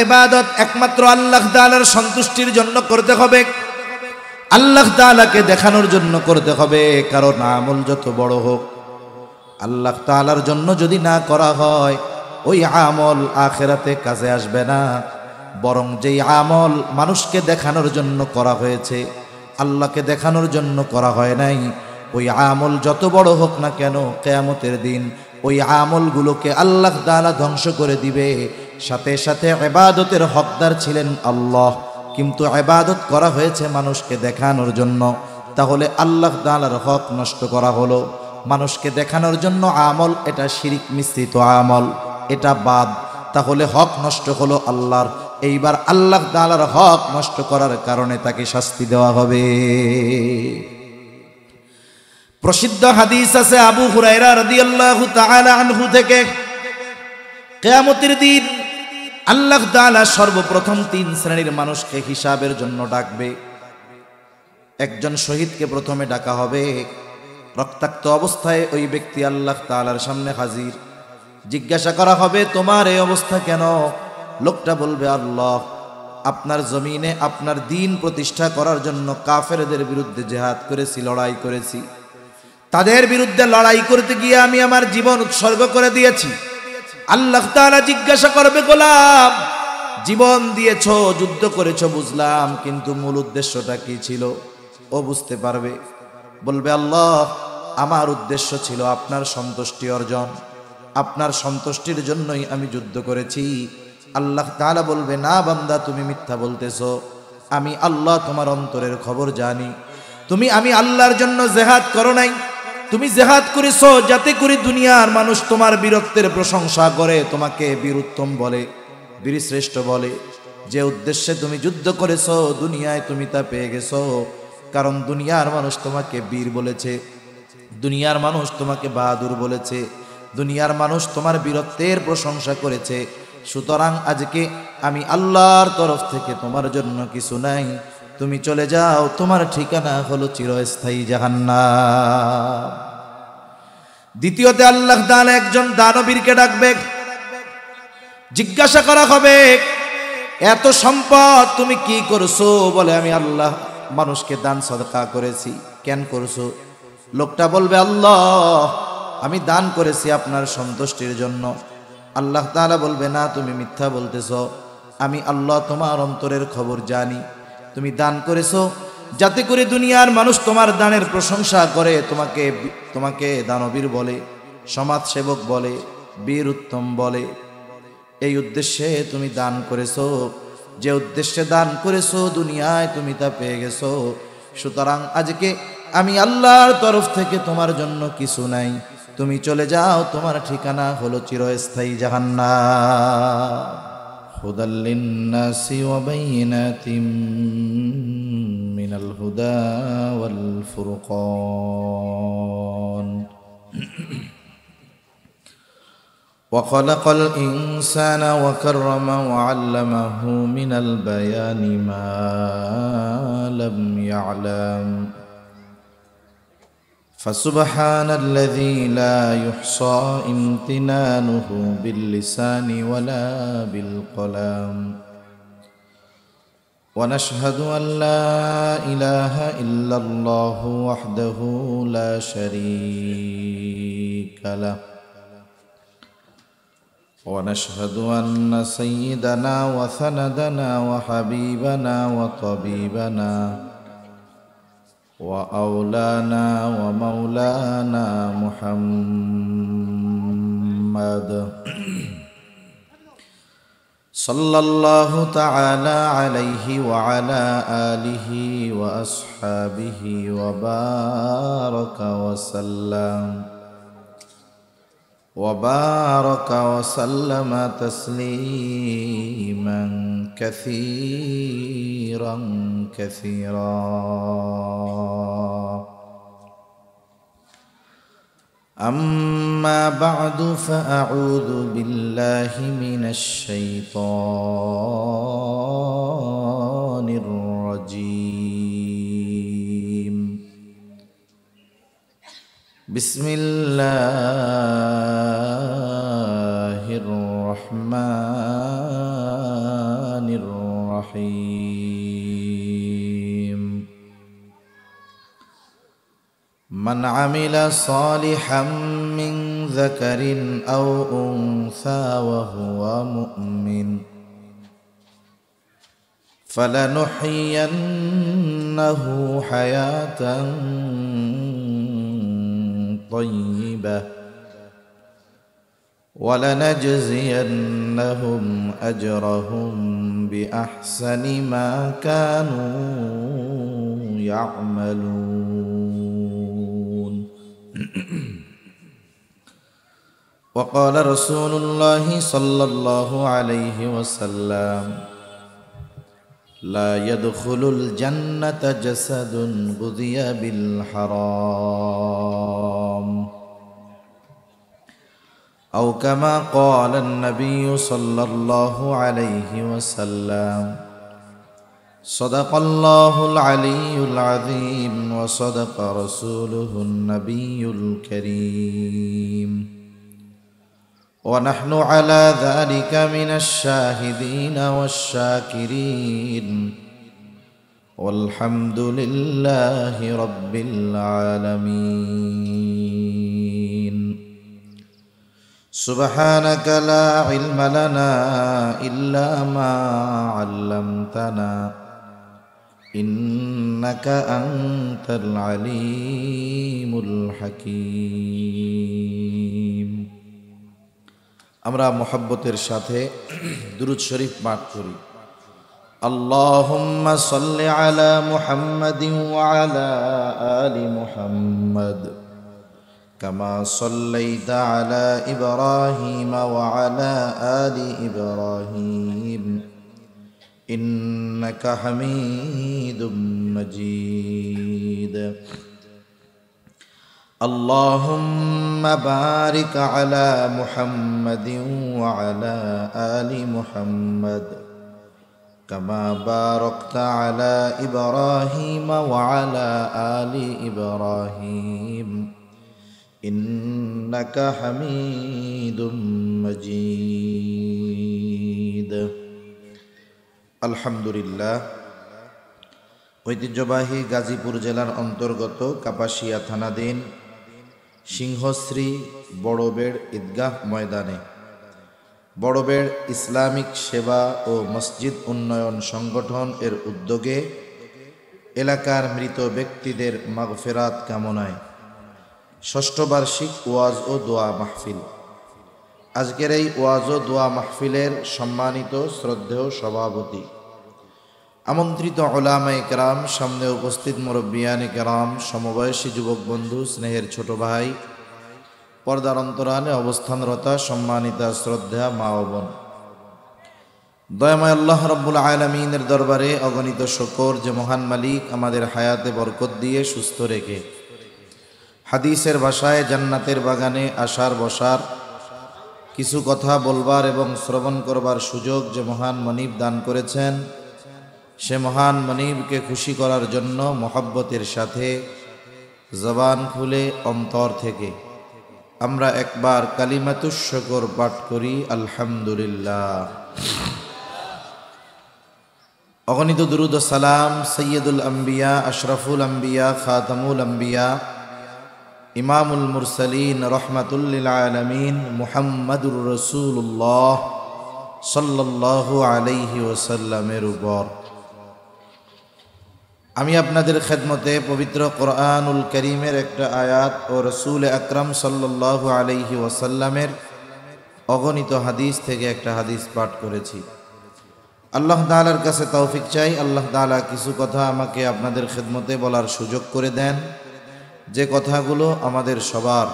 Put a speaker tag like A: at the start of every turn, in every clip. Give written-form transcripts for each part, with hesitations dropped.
A: ইবাদত একমাত্র আল্লাহ তাআলার সন্তুষ্টির জন্য করতে হবে, আল্লাহ তাআলাকে দেখানোর জন্য করতে হবে। কারণ আমল যত বড় হোক, আল্লাহ তাআলার জন্য যদি না করা হয়, ওই আমল আখিরাতে কাজে আসবে না। বরং যেই আমল মানুষকে দেখানোর জন্য করা হয়েছে, আল্লাহকে দেখানোর জন্য করা হয় নাই, ওই আমল যত বড় হোক না কেন, কিয়ামতের দিন ওই আমলগুলোকে আল্লাহ তাআলা ধ্বংস করে দিবে। সাথে সাথে ইবাদতের হকদার ছিলেন আল্লাহ, কিন্তু ইবাদত করা হয়েছে মানুষকে দেখানোর জন্য, তাহলে আল্লাহ তাআলার হক নষ্ট করা হলো। মানুষকে দেখানোর জন্য আমল, এটা শিরিক মিশ্রিত আমল, এটা বাদ, তাহলে হক নষ্ট হলো আল্লাহর। এইবার আল্লাহ তাআলার হক নষ্ট করার কারণে তাকে শাস্তি দেওয়া হবে। প্রসিদ্ধ হাদিস আছে আবু হুরায়রা রাদিয়াল্লাহু তাআলা আনহু থেকে, কিয়ামতের দিন আল্লাহ তাআলা সর্বপ্রথম 3 শ্রেণীর মানুষকে হিসাবের জন্য ডাকবে। একজন শহীদকে প্রথমে ডাকা হবে। রক্তাক্ত অবস্থায় ওই ব্যক্তি আল্লাহ তাআলার সামনে হাজির। জিজ্ঞাসা করা হবে, তোমার এই অবস্থা কেন? লোকটা বলবে, আল্লাহ, আপনার জমিনে আপনার দ্বীন প্রতিষ্ঠা করার জন্য কাফেরদের বিরুদ্ধে জিহাদ করেছি, লড়াই করেছি। তাদের বিরুদ্ধে লড়াই করতে গিয়ে আমি আমার জীবন উৎসর্গ করে দিয়েছি। আল্লাহ তাআলা জিজ্ঞাসা করবে, গোলাম, জীবন দিয়েছো, যুদ্ধ করেছো বুঝলাম, কিন্তু মূল উদ্দেশ্যটা কি ছিল? ও বুঝতে পারবে, বলবে, আল্লাহ, আমার উদ্দেশ্য ছিল আপনার সন্তুষ্টি অর্জন, আপনার সন্তুষ্টির জন্যই আমি যুদ্ধ করেছি। আল্লাহ তাআলা বলবে, না বান্দা, তুমি মিথ্যা বলতেছো, আমি আল্লাহ তোমার অন্তরের খবর জানি। আমি আল্লাহর জন্য জিহাদ করো নাই, তুমি জিহাদ করেছো যাতে করে দুনিয়ার মানুষ তোমার বীরত্বের প্রশংসা করে, তোমাকে বীরুত্তম বলে, বীরশ্রেষ্ঠ বলে। যে উদ্দেশ্যে তুমি যুদ্ধ করেছো, দুনিয়ায় তুমি তা পেয়ে গেছো। কারণ দুনিয়ার মানুষ তোমাকে বীর বলেছে, দুনিয়ার মানুষ তোমাকে বাহাদুর বলেছে, দুনিয়ার মানুষ তোমার বীরত্বের প্রশংসা করেছে। সুতরাং আজকে আমি আল্লাহর তরফ থেকে তোমার জন্য কিছু নাই, তুমি চলে যাও, তোমার ঠিকানা হলো চিরস্থায়ী জাহান্নাম। দ্বিতীয়তে আল্লাহ তাআলা একজন দানবীরকে ডাকবে। জিজ্ঞাসা করা হবে, এত সম্পদ তুমি কি করছো? বলে, আমি আল্লাহ মানুষকে দান সদকা করেছি। কেন করছো? লোকটা বলবে, আল্লাহ, আমি দান করেছি আপনার সন্তুষ্টির জন্য। আল্লাহ তাআলা বলবে, না, তুমি মিথ্যা বলতেছো, আমি আল্লাহ তোমার অন্তরের খবর জানি। তুমি দান করেছো যাতে করে দুনিয়ার মানুষ তোমার দানের প্রশংসা করে, তোমাকে দানবীর বলে, সমাজসেবক বলে, বীর উত্তম বলে। এই উদ্দেশ্যে তুমি দান করেছো। যে উদ্দেশ্যে দান করেছো, দুনিয়ায় তুমি তা পেয়ে গেছো। সুতরাং আজকে আমি আল্লাহর তরফ থেকে তোমার জন্য কিছু নাই, তুমি চলে যাও, তোমার ঠিকানা হলো চিরস্থায়ী জাহান্নাম। হুদাল লিন্নাসি ওয়া বাইনাতিম মিনাল হুদা ওয়াল ফুরকান وخلق الإنسان وكرمه وعلمه من البيان ما لم يعلم فسبحان الذي لا يحصى امتنانه باللسان ولا بالقلم ونشهد أن لا إله إلا الله وحده لا شريك له ونشهد أن سيدنا وسندنا وحبيبنا وطبيبنا وأولانا ومولانا محمد صلى الله تعالى عليه وعلى آله وأصحابه وبارك وسلم تسليما كثيرا أما بعد فأعوذ بالله من الشيطان الرجيم بسم الله الرحمن من عمل صالحا من ذكر أو أنثى وهو مؤمن فلنحيينه حياة طيبة ولنجزينهم أجرهم بأحسن ما كانوا يعملون. وقال رسول الله صلى الله عليه وسلم لا يدخل الجنة جسد غذي بالحرام أو كما قال النبي صلى الله عليه وسلم. صدق الله العلي العظيم وصدق رسوله النبي الكريم ونحن على ذلك من الشاهدين والشاكرين والحمد لله رب العالمين. سبحانك لا علم لنا إلا ما علمتنا إنك أنت العليم الحكيم. আমরা মুহাব্বতের সাথে দুরূদ শরীফ পাঠ করি। আল্লাহুম্মা সাল্লি আলা মুহাম্মাদিন ওয়া আলা আলি মুহাম্মাদ কামা সাল্লাইতা আলা ইব্রাহিম ওয়া আলা আলি ইব্রাহিম ইন্নাকা হামিদুম মাজিদ। اللهم بارك على محمد وعلى آل محمد كما باركت على إبراهيم وعلى آل إبراهيم إنك حميد مجيد। الحمد لله। ঐতিহ্যবাহী গাজীপুর জেলার অন্তর্গত কাপাসিয়া থানাধীন সিংহশ্রী বড়বেড় ঈদগাহ ময়দানে বড়বেড় ইসলামিক সেবা ও মসজিদ উন্নয়ন সংগঠন এর উদ্যোগে এলাকার মৃত ব্যক্তিদের মাগফিরাত কামনায় ষষ্ঠ বার্ষিক ওয়াজ ও দোয়া মাহফিল। আজকের এই ওয়াজ ও দোয়া মাহফিলের সম্মানিত শ্রদ্ধেয় সভাপতি, আমন্ত্রিত উলামায়ে কেরাম, সামনে উপস্থিত মুরব্বিয়ানে কেরাম, সমবয়সী যুবক বন্ধু, স্নেহের ছোট ভাই, পর্দার অন্তরালে অবস্থানরতা সম্মানিতা শ্রদ্ধা মা ও বোন, দয়াময় আল্লাহ রাব্বুল আলামিনের দরবারে অগণিত শুকর যে মহান মালিক আমাদের হায়াতে বরকত দিয়ে সুস্থ রেখে হাদিসের ভাষায় জান্নাতের বাগানে আসার বসার, কিছু কথা বলবার এবং শ্রবণ করবার সুযোগ যে মহান মনিব দান করেছেন, সে মহান মনিবকে খুশি করার জন্য মোহাব্বতের সাথে জবান খুলে অন্তর থেকে আমরা একবার কালিমাতুশ শুকর পাঠ করি, আলহামদুলিল্লাহ। অগণিত দুরূদ ও সালাম সৈয়দুল আম্বিয়া, আশরাফুল আম্বিয়া, খাতামুল আম্বিয়া, ইমামুল মুরসালিন, রহমাতুল লিল আলামিন মুহাম্মাদুর রাসূলুল্লাহ সাল্লাল্লাহু আলাইহি ওয়াসাল্লামের উপর। আমি আপনাদের খেদমতে পবিত্র কোরআনুল কারীমের একটা আয়াত ও রাসূল আকরাম সাল্লাল্লাহু আলাইহি ওয়াসাল্লামের অগণিত হাদিস থেকে একটা হাদিস পাঠ করেছি। আল্লাহ তাআলার কাছে তৌফিক চাই, আল্লাহ তাআলা কিছু কথা আমাকে আপনাদের খেদমতে বলার সুযোগ করে দেন, যে কথাগুলো আমাদের সবার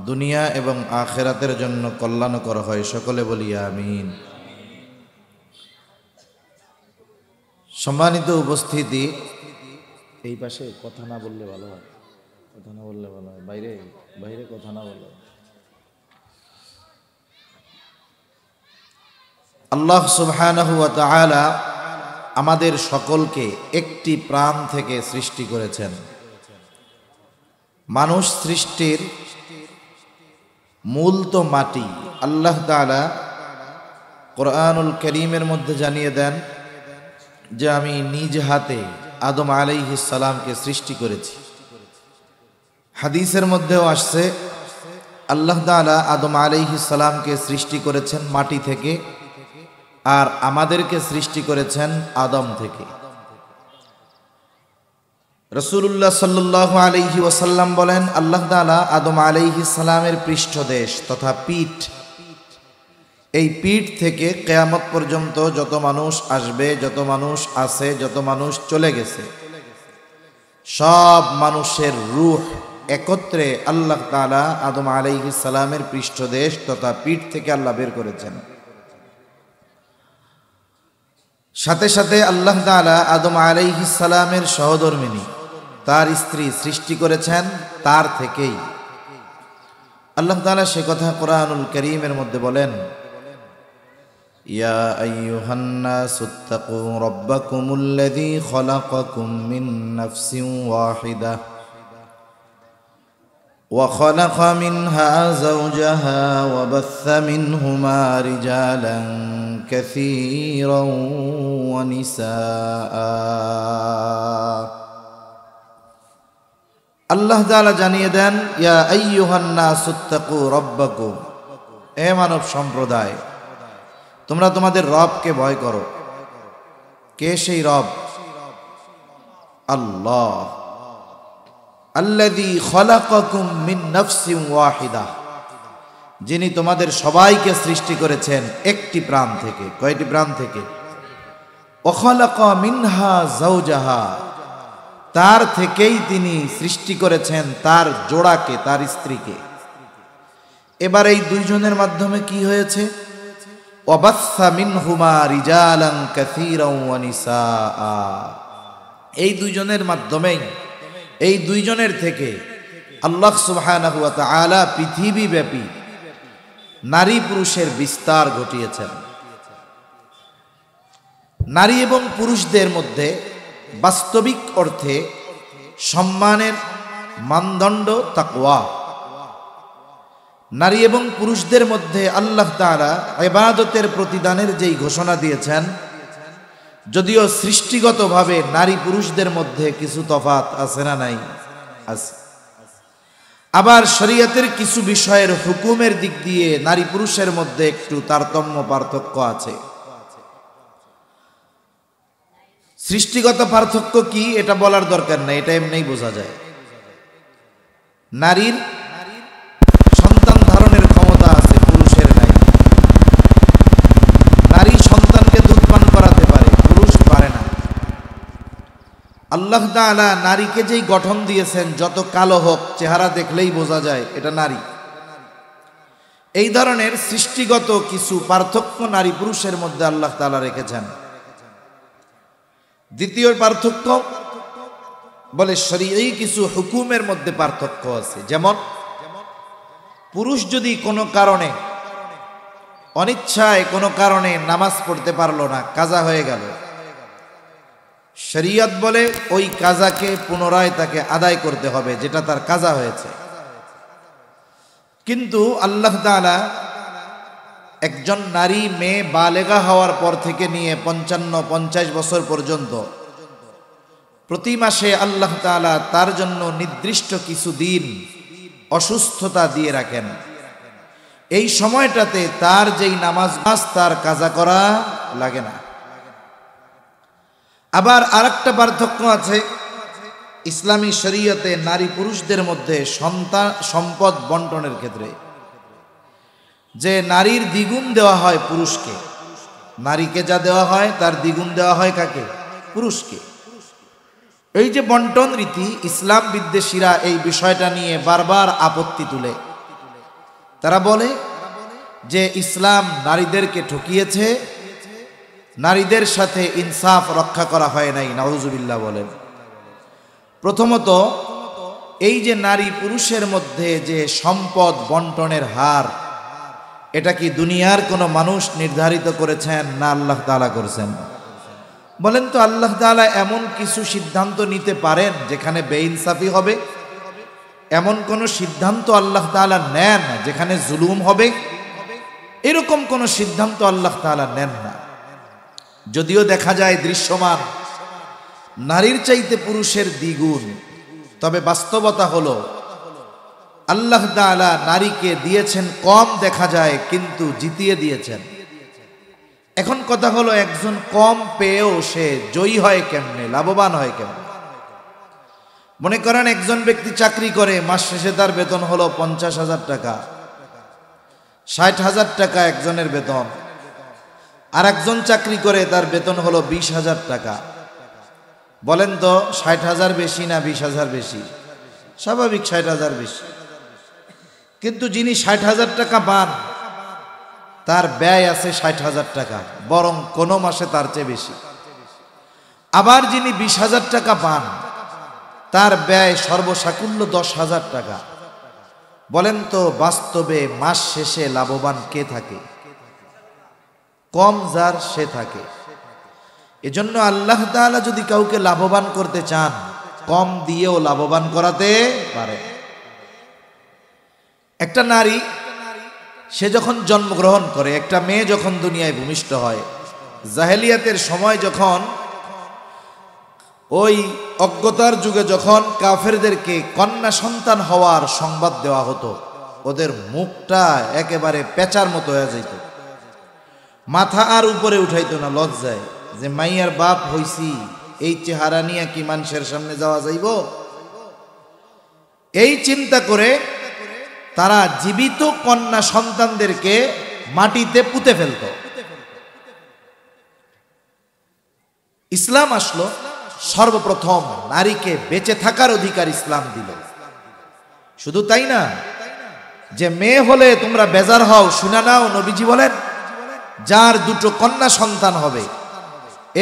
A: দুনিয়া এবং আখিরাতের জন্য কল্যাণকর হয়। সকলে বলি আমিন। সম্মানিত উপস্থিতি, এই পাশে কথা না বললে ভালো হয়, কথা না বললে ভালো হয়, বাইরে বাইরে কথা না বললে। আল্লাহ সুবহানাহু ওয়া তাআলা আমাদের সকলকে একটি প্রাণ থেকে সৃষ্টি করেছেন। মানুষ সৃষ্টির মূল তো মাটি। আল্লাহ তাআলা কোরআনুল কারীমের মধ্যে জানিয়ে দেন যে আমি নিজ হাতে আদম আলাইহিস সালামকে সৃষ্টি করেছি। হাদিসের মধ্যেও আসছে আল্লাহ তাআলা আদম আলাইহিস সালামকে সৃষ্টি করেছেন মাটি থেকে, আর আমাদেরকে সৃষ্টি করেছেন আদম থেকে। রাসূলুল্লাহ সাল্লাল্লাহু আলাইহি ওয়াসাল্লাম বলেন, আল্লাহ তাআলা আদম আলাইহিস সালামের পৃষ্ঠদেশ তথা পিঠ, এই পিঠ থেকে কিয়ামত পর্যন্ত যত মানুষ আসবে, যত মানুষ আছে, যত মানুষ চলে গেছে, সব মানুষের রূহ একত্রে আল্লাহ তাআলা আদম আলাইহিস সালামের পৃষ্ঠদেশ তথা পিঠ থেকে আল্লাহ বের করেছেন। সাথে সাথে আল্লাহ তাআলা আদম আলাইহিস সালামের সহধর্মিনী তার স্ত্রী সৃষ্টি করেছেন তার থেকেই। আল্লাহ তাআলা সে কথা কোরআনুল কারীমের মধ্যে বলেন, ইয়া আইয়ুহান নাসুত্তাকু রাব্বাকুমুল্লাযী খালাকাকুম মিন নাফসিন ওয়াহিদাহ ওয়া খালাকা মিনহা যাওজাহা ওয়া বাসসা মিনহুমা রিজালান কাসীরান ওয়া নিসাআ। আল্লাহ তাআলা জানিয়ে দেন, ইয়া আইয়ুহান নাসুত্তাকু রাব্বাকুম, হে মানব সম্প্রদায়, তোমরা তোমাদের রবকে ভয় করো। কে সেই রব? আল্লাহ, আল্লাযী খালাকাকুম মিন নাফসিন ওয়াহিদাহ, যিনি তোমাদের সবাইকে সৃষ্টি করেছেন একটি প্রাণ থেকে। কয়টি প্রাণ থেকে? ওয়া খালাকা মিনহা যাওজাহা, তার থেকেই তিনি সৃষ্টি করেছেন তার জোড়াকে, তার স্ত্রীকে। এবার এই দুইজনের মাধ্যমে কি হয়েছে? ওয়াবাসসা মিনহুমা রিজালান কাসীরান ওয়া নিসাআ, এই দুইজনের মাধ্যমেই, এই দুইজনের থেকে আল্লাহ সুবহানাহু ওয়া তাআলা পৃথিবীব্যাপী নারী পুরুষের বিস্তার ঘটিয়েছেন। নারী এবং পুরুষদের মধ্যে বাস্তবিক অর্থে সম্মানের মানদণ্ড তাকওয়া। নারী এবং পুরুষদের মধ্যে আল্লাহ তাআলা ইবাদতের প্রতিদানের যেই ঘোষণা দিয়েছেন, যদিও সৃষ্টিগতভাবে নারী পুরুষদের মধ্যে কিছু তফাত আছে না নাই? আছে। আবার শরীয়তের কিছু বিষয়ের হুকুমের দিক দিয়ে নারী পুরুষের মধ্যে একটু তারতম্য পার্থক্য আছে। সৃষ্টিগত পার্থক্য কি এটা বলার দরকার নাই, এটা এমনিই বোঝা যায়। নারীর সন্তান ধারণের ক্ষমতা আছে, পুরুষের নাই। নারী সন্তানকে দুধ পান করাতে পারে, পুরুষ পারে না। আল্লাহ তাআলা নারীকে যেই গঠন দিয়েছেন, যত কালো হোক চেহারা দেখলেই বোঝা যায় এটা নারী। এই ধরনের সৃষ্টিগত কিছু পার্থক্য নারী পুরুষের মধ্যে আল্লাহ তাআলা রেখেছেন। দ্বিতীয় পার্থক্য বলে শরীয়ী কিছু হুকুমের মধ্যে পার্থক্য আছে। যেমন পুরুষ যদি কোনো কারণে, অনিচ্ছায় কোনো কারণে নামাজ পড়তে পারলো না, কাজা হয়ে গেল, শরীয়ত বলে ওই কাজাকে পুনরায় তাকে আদায় করতে হবে, যেটা তার কাজা হয়েছে। কিন্তু আল্লাহ তাআলা একজন নারী মেয়ে বালেগা হওয়ার পর থেকে নিয়ে 55-50 বছর পর্যন্ত প্রতি মাসে আল্লাহ তাআলা তার জন্য নির্দিষ্ট কিছু দিন অসুস্থতা দিয়ে রাখেন। এই সময়টাতে তার যেই নামাজ তার কাজা করা লাগে না। আবার আরেকটা পার্থক্য আছে ইসলামী শরীয়তে নারী পুরুষদের মধ্যে সম্পদ বন্টনের ক্ষেত্রে, যে নারীর দ্বিগুণ দেওয়া হয় পুরুষকে। নারীকে যা দেওয়া হয় তার দ্বিগুণ দেওয়া হয় কাকে? পুরুষকে। এই যে বন্টন রীতি, ইসলাম বিদ্বেষীরা এই বিষয়টা নিয়ে বারবার আপত্তি তুলে। তারা বলে যে ইসলাম নারীদেরকে ঠকিয়েছে, নারীদের সাথে ইনসাফ রক্ষা করা হয় নাই। নাউজুবিল্লাহ বলেন। প্রথমত, এই যে নারী পুরুষের মধ্যে যে সম্পদ বন্টনের হার, এটা কি দুনিয়ার কোনো মানুষ নির্ধারিত করেছেন না আল্লাহ তাআলা করেছেন? বলেন তো, আল্লাহ তাআলা এমন কিছু সিদ্ধান্ত নিতে পারেন যেখানে বেইনসাফি হবে? এমন কোন সিদ্ধান্ত আল্লাহ তাআলা নেন যেখানে জুলুম হবে? এরকম কোন সিদ্ধান্ত আল্লাহ তাআলা নেন না। যদিও দেখা যায় দৃশ্যমান নারীর চাইতে পুরুষের দ্বিগুণ, তবে বাস্তবতা হলো আল্লাহ তাআলা নারীকে দিয়েছেন কম দেখা যায়, কিন্তু জিতিয়ে দিয়েছেন। এখন কথা হলো, একজন কম পেয়েও সে জয়ী হয় কেমনে, লাভবান হয় কেমনে? মনে করেন একজন ব্যক্তি চাকরি করে, মাস শেষে তার বেতন হলো 50,000 টাকা, 60,000 টাকা একজনের বেতন। আর একজন চাকরি করে, তার বেতন হলো 20,000 টাকা। বলেন তো 60,000 বেশি না 20,000 বেশি? স্বাভাবিক 60,000 বেশি। কিন্তু যিনি 60,000 টাকা পান, তার ব্যয় আছে 60,000 টাকা, বরং কোনো মাসে তার চেয়ে বেশি। আবার যিনি 20,000 টাকা পান, তার ব্যয় সর্বসাকুল্য 10,000 টাকা। বলেন তো বাস্তবে মাস শেষে লাভবান কে থাকে? কম যার সে থাকে। এজন্য আল্লাহ তাআলা যদি কাউকে লাভবান করতে চান, কম দিয়েও লাভবান করাতে পারে। একটা নারী, সে যখন জন্মগ্রহণ করে, একটা মেয়ে যখন দুনিয়ায় ভূমিষ্ঠ হয়, জাহেলিয়াতের সময় যখন, ওই অজ্ঞতার যুগে যখন কাফেরদেরকে কন্যা সন্তান হওয়ার সংবাদ দেওয়া হতো, ওদের মুখটা একেবারে পেঁচার মতো হয়ে যেত, মাথা আর উপরে উঠাইতো না লজ্জায়, যে মাইয়ার বাপ হইছি, এই চেহারা নিয়ে কি মানুষের সামনে যাওয়া যাইব? এই চিন্তা করে তারা জীবিত কন্যা সন্তানদেরকে মাটিতে পুঁতে ফেলত। ইসলাম আসলো, সর্বপ্রথম নারীকে বেঁচে থাকার অধিকার ইসলাম দিল। শুধু তাই না, যে মেয়ে হলে তোমরা বেজার হও, শুনে নাও, নবীজি বলেন, যার দুটো কন্যা সন্তান হবে,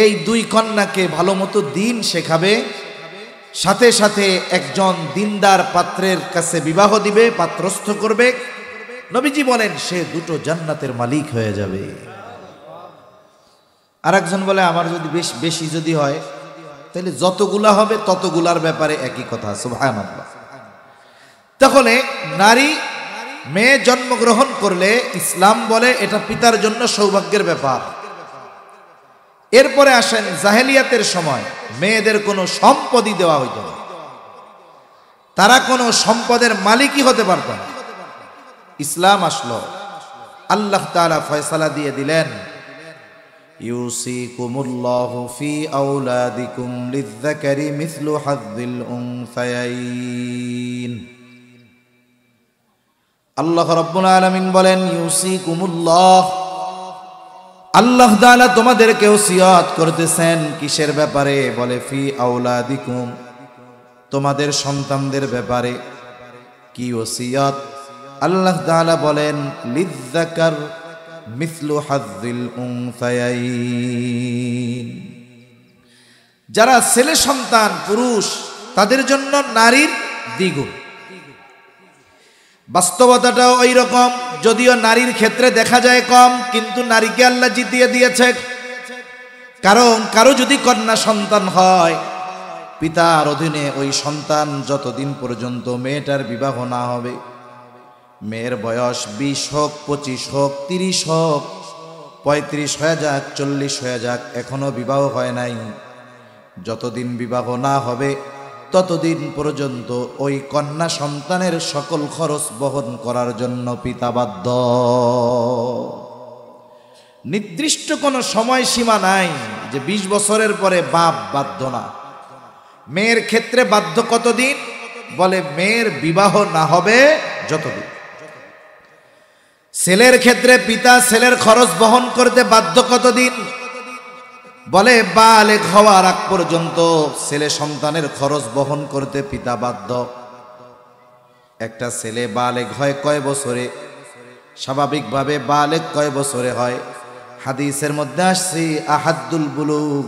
A: এই দুই কন্যাকে ভালো মতো দিন শেখাবে, সাথে সাথে একজন দিনদার পাত্রের কাছে বিবাহ দিবে, পাত্রস্থ করবে। নবীজি বলেন সে দুটো জান্নাতের মালিক হয়ে যাবে। আর একজন বলে আমার যদি বেশি যদি হয়, তাহলে যতগুলা হবে ততগুলার ব্যাপারে একই কথা, সুবহানাল্লাহ। তাহলে নারী মেয়ে জন্মগ্রহণ করলে ইসলাম বলে এটা পিতার জন্য সৌভাগ্যের ব্যাপার। এরপরে আসেন, জাহেলিয়াতের সময় মেয়েদের কোনো সম্পদই দেওয়া হইত না, তারা কোনো সম্পদের মালিকই হতে পারত না। ইসলাম আসলো, আল্লাহ তাআলা ফয়সালা দিয়ে দিলেন, ইউসিকুমুল্লাহু ফি আওলাদিকুম লিযযাকারি মিসলু হাযযিল উনসায়াইন। আল্লাহ রাব্বুল আলামিন বলেন, ইউসিকুমুল্লাহ, আল্লাহ তাআলা তোমাদেরকে ওসিয়ত করতেছেন কিসের ব্যাপারে? বলে ফি আওলাদিকুম, তোমাদের সন্তানদের ব্যাপারে। কি ওসিয়ত? আল্লাহ তাআলা বলেন লিযযাকার মিসলু হাযযিল উনসায়াইন, যারা ছেলে সন্তান পুরুষ, তাদের জন্য নারীর দ্বিগুণ। বাস্তবতাটাও ওই রকম, যদিও নারীর ক্ষেত্রে দেখা যায় কম, কিন্তু নারীকে আল্লাহ জিতিয়ে দিয়েছে। কারণ কারো যদি কন্যা সন্তান হয়, পিতার অধীনে ওই সন্তান যতদিন পর্যন্ত মেয়েটার বিবাহ না হবে, মেয়ের বয়স 20 হোক, 25 হোক, 30 হোক, 35 হয়ে যাক, 40 হয়ে যাক, এখনো বিবাহ হয় নাই, যতদিন বিবাহ না হবে ততদিন পর্যন্ত ওই কন্যা সন্তানের সকল খরচ বহন করার জন্য পিতা বাধ্য। নির্দিষ্ট কোনো সময়সীমা নাই যে 20 বছরের পরে বাপ বাধ্য না। মেয়ের ক্ষেত্রে বাধ্য কতদিন? বলে মেয়ের বিবাহ না হবে যতদিন। ছেলের ক্ষেত্রে পিতা ছেলের খরচ বহন করতে বাধ্য কতদিন? বলে বালেগ হওয়ার আগ পর্যন্ত ছেলে সন্তানের খরচ বহন করতে পিতা বাধ্য। একটা ছেলে বালেগ হয় কয় বছরে? স্বাভাবিকভাবে বালেগ কয় বছরে হয়? হাদিসের মধ্যে আসছে আহাদ্দুল বুলুগ,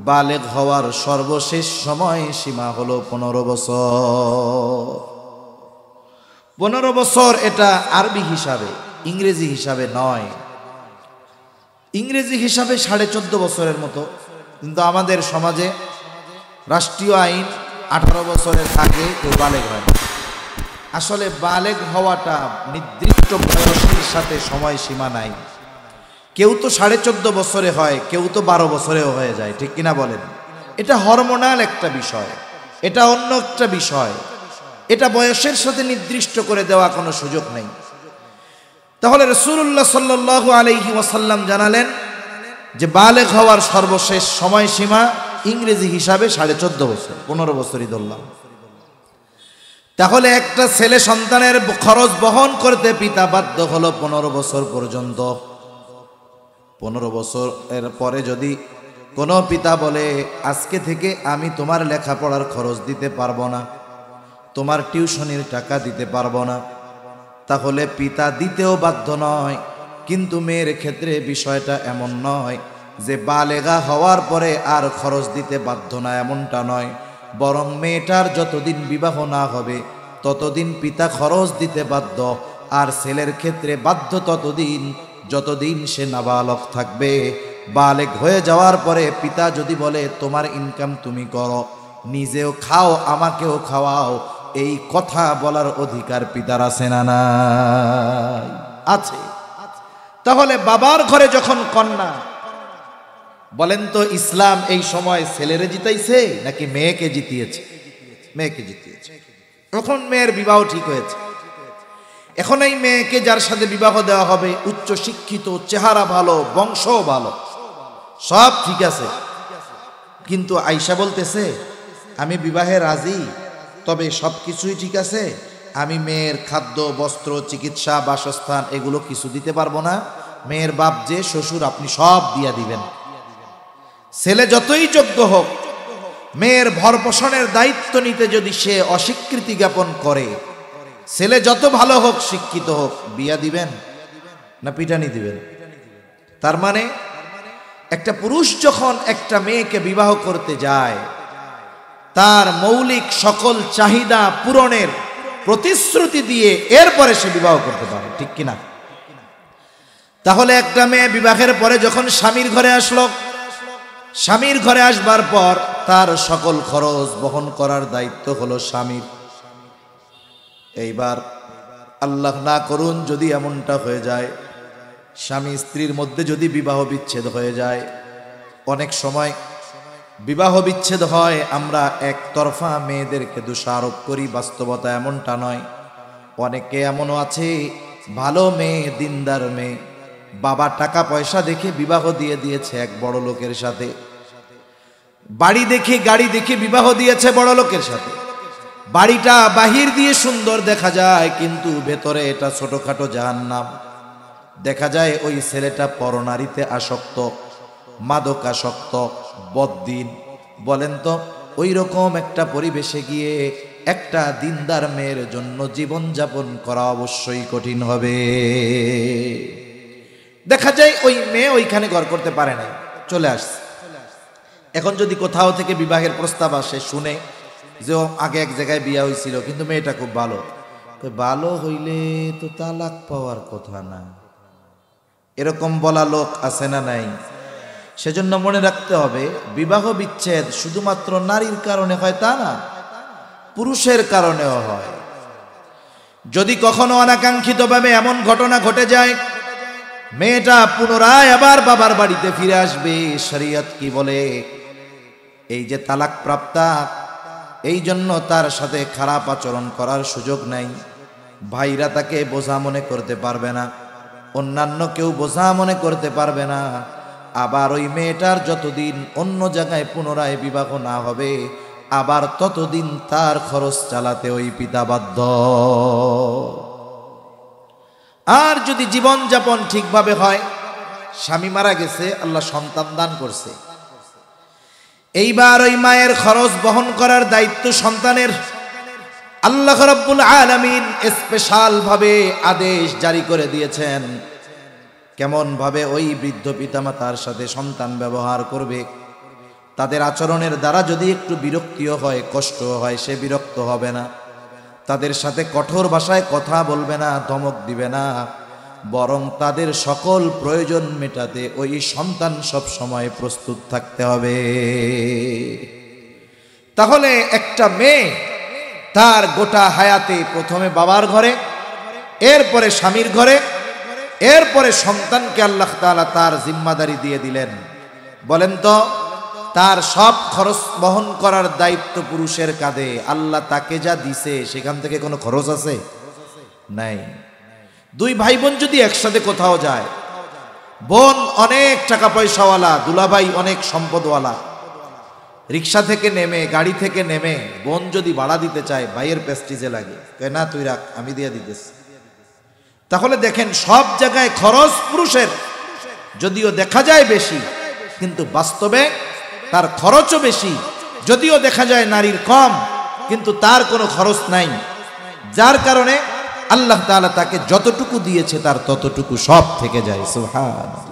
A: বালেগ হওয়ার সর্বশেষ সময় সীমা হলো 15 বছর। 15 বছর এটা আরবি হিসাবে, ইংরেজি হিসাবে নয়। ইংরেজি হিসাবে 14.5 বছরের মতো, কিন্তু আমাদের সমাজে রাষ্ট্রীয় আইন 18 বছরের আগে কেউ বালেগ হয় না। আসলে বালেগ হওয়াটা নির্দিষ্ট বয়সের সাথে সময়সীমা নাই। কেউ তো 14.5 বছরে হয়, কেউ তো 12 বছরেও হয়ে যায়, ঠিক কিনা বলেন? এটা হরমোনাল একটা বিষয়, এটা অন্য একটা বিষয়। এটা বয়সের সাথে নির্দিষ্ট করে দেওয়া কোনো সুযোগ নেই। তাহলে রাসূলুল্লাহ সাল্লাল্লাহু আলাইহি ওয়াসাল্লাম জানালেন যে বালেগ হওয়ার সর্বশেষ সময়সীমা ইংরেজি হিসাবে 14.5 বছর, 15 বছরই ধরলাম। তাহলে একটা ছেলে সন্তানের খরচ বহন করতে পিতা বাধ্য হলো 15 বছর পর্যন্ত। 15 বছরের পরে যদি কোনো পিতা বলে আজকে থেকে আমি তোমার লেখাপড়ার খরচ দিতে পারবো না, তোমার টিউশনির টাকা দিতে পারবো না, তাহলে পিতা দিতেও বাধ্য নয়। কিন্তু মেয়ের ক্ষেত্রে বিষয়টা এমন নয় যে বালেগা হওয়ার পরে আর খরচ দিতে বাধ্য না, এমনটা নয়। বরং মেয়েটার যতদিন বিবাহ না হবে ততদিন পিতা খরচ দিতে বাধ্য। আর ছেলের ক্ষেত্রে বাধ্য ততদিন যতদিন সে নাবালক থাকবে। বালেগ হয়ে যাওয়ার পরে পিতা যদি বলে তোমার ইনকাম তুমি করো, নিজেও খাও আমাকেও খাওয়াও, এই কথা বলার অধিকার পিতার আছে না নাই? আছে। তাহলে বাবার ঘরে যখন কন্যা, বলেন তো ইসলাম এই সময় ছেলেরে জিতাইছে নাকি মেয়েকে জিতিয়েছে? মেয়েকে জিতিয়েছে। এখন মেয়ের বিবাহ ঠিক হয়েছে। এখন এই মেয়েকে যার সাথে বিবাহ দেওয়া হবে উচ্চ শিক্ষিত, চেহারা ভালো, বংশ ভালো, সব ঠিক আছে। কিন্তু আয়েশা বলতেছে আমি বিবাহে রাজি, তবে সব কিছুই ঠিক আছে, আমি মেয়ের খাদ্য, বস্ত্র, চিকিৎসা, বাসস্থান এগুলো কিছু দিতে পারবো না। মেয়ের বাপ যে শ্বশুর আপনি সব দিয়া দিবেন। ছেলে যতই যোগ্য হোক, মেয়ের ভরণপোষণের দায়িত্ব নিতে যদি সে অস্বীকৃতি জ্ঞাপন করে, ছেলে যত ভালো হোক, শিক্ষিত হোক, বিয়া দিবেন না পিটানি দিবেন? তার মানে একটা পুরুষ যখন একটা মেয়েকে বিবাহ করতে যায়, তার মৌলিক সকল চাহিদা পূরণের প্রতিশ্রুতি দিয়ে এরপরে সে বিবাহ করতে পারে, ঠিক কিনা? তাহলে একটা মেয়ে বিবাহের পরে যখন স্বামীর ঘরে আসলো, স্বামীর ঘরে আসবার পর তার সকল খরচ বহন করার দায়িত্ব হলো স্বামীর। এইবার আল্লাহ না করুন যদি এমনটা হয়ে যায়, স্বামী স্ত্রীর মধ্যে যদি বিবাহ বিচ্ছেদ হয়ে যায়, অনেক সময় বিবাহ বিচ্ছেদ হয়, আমরা একতরফা মেয়েদেরকে দোষারোপ করি, বাস্তবতা এমনটা নয়। অনেকে এমনও আছে, ভালো মেয়ে, দিনদার মেয়ে, বাবা টাকা পয়সা দেখে বিবাহ দিয়ে দিয়েছে এক বড় লোকের সাথে, বাড়ি দেখে গাড়ি দেখে বিবাহ দিয়েছে বড় লোকের সাথে। বাড়িটা বাহির দিয়ে সুন্দর দেখা যায়, কিন্তু ভেতরে এটা ছোটখাটো জাহান্নাম। দেখা যায় ওই ছেলেটা পরনারীতে আসক্ত, মাদকাসক্ত, বদ্দিন। বলেন তো ওই রকম একটা পরিবেশে গিয়ে একটা দিনদার মেয়ের জন্য জীবন যাপন করা অবশ্যই কঠিন হবে। দেখা যায় ওই মেয়ে ওইখানে ঘর করতে পারে নাই, চলে আসছে। এখন যদি কোথাও থেকে বিবাহের প্রস্তাব আসে, শুনে যে আগে এক জায়গায় বিয়ে হয়েছিল কিন্তু মেয়েটা খুব ভালো, তো ভালো হইলে তো তালাক পাওয়ার কথা না, এরকম বলা লোক আছে না নাই? সেজন্য মনে রাখতে হবে, বিবাহ বিচ্ছেদ শুধুমাত্র নারীর কারণে হয় তা না, পুরুষের কারণেও হয়। যদি কখনো অনাকাঙ্ক্ষিতভাবে এমন ঘটনা ঘটে যায়, মেয়েটা পুনরায় আবার বাবার বাড়িতে ফিরে আসবে, শরীয়ত কি বলে? এই যে তালাক প্রাপ্তা, এই জন্য তার সাথে খারাপ আচরণ করার সুযোগ নাই। ভাইরা তাকে বোঝা মনে করতে পারবে না, অন্যান্য কেউ বোঝা মনে করতে পারবে না। আবার ওই মেয়েটার যতদিন অন্য জায়গায় পুনরায় বিবাহ না হবে, আবার ততদিন তার খরচ চালাতে ওই পিতা বাধ্য। আর যদি জীবন যাপন ঠিকভাবে হয়, স্বামী মারা গেছে, আল্লাহ সন্তান দান করছে, এইবার ওই মায়ের খরচ বহন করার দায়িত্ব সন্তানের। আল্লাহ রাব্বুল আলামিন স্পেশাল ভাবে আদেশ জারি করে দিয়েছেন, কেমন ভাবে ওই বৃদ্ধ পিতামাতার সাথে সন্তান ব্যবহার করবে। তাদের আচরণের দ্বারা যদি একটু বিরক্তিও হয়, কষ্ট হয়, সে বিরক্ত হবে না। তাদের সাথে কঠোর ভাষায় কথা বলবে না, ধমক দিবে না, বরং তাদের সকল প্রয়োজন মেটাতে ওই সন্তান সব সময় প্রস্তুত থাকতে হবে। তাহলে একটা মেয়ে তার গোটা হায়াতে প্রথমে বাবার ঘরে, এরপরে স্বামীর ঘরে, এরপরে সন্তানকে আল্লাহ তাআলা তার জিম্মাদারি দিয়ে দিলেন। বলেন তো তার সব খরচ বহন করার দায়িত্ব পুরুষের কাঁধে। আল্লাহ তাকে যা দিছে সেখান থেকে কোনো খরচ আছে? নাই। দুই ভাই বোন যদি একসাথে কোথাও যায়, বোন অনেক টাকা পয়সাওয়ালা, দুলাভাই অনেক সম্পদওয়ালা, রিক্সা থেকে নেমে, গাড়ি থেকে নেমে বোন যদি ভাড়া দিতে চায়, ভাইয়ের প্রেস্টিজে লাগে, না তুই রাখ, আমি দিয়ে দিতেছি। তাহলে দেখেন সব জায়গায় খরচ পুরুষের, যদিও দেখা যায় বেশি, কিন্তু বাস্তবে তার খরচও বেশি। যদিও দেখা যায় নারীর কম, কিন্তু তার কোনো খরচ নাই, যার কারণে আল্লাহ তাআলা তাকে যতটুকু দিয়েছে তার ততটুকু সব থেকে যায়। সুবহানাল্লাহ।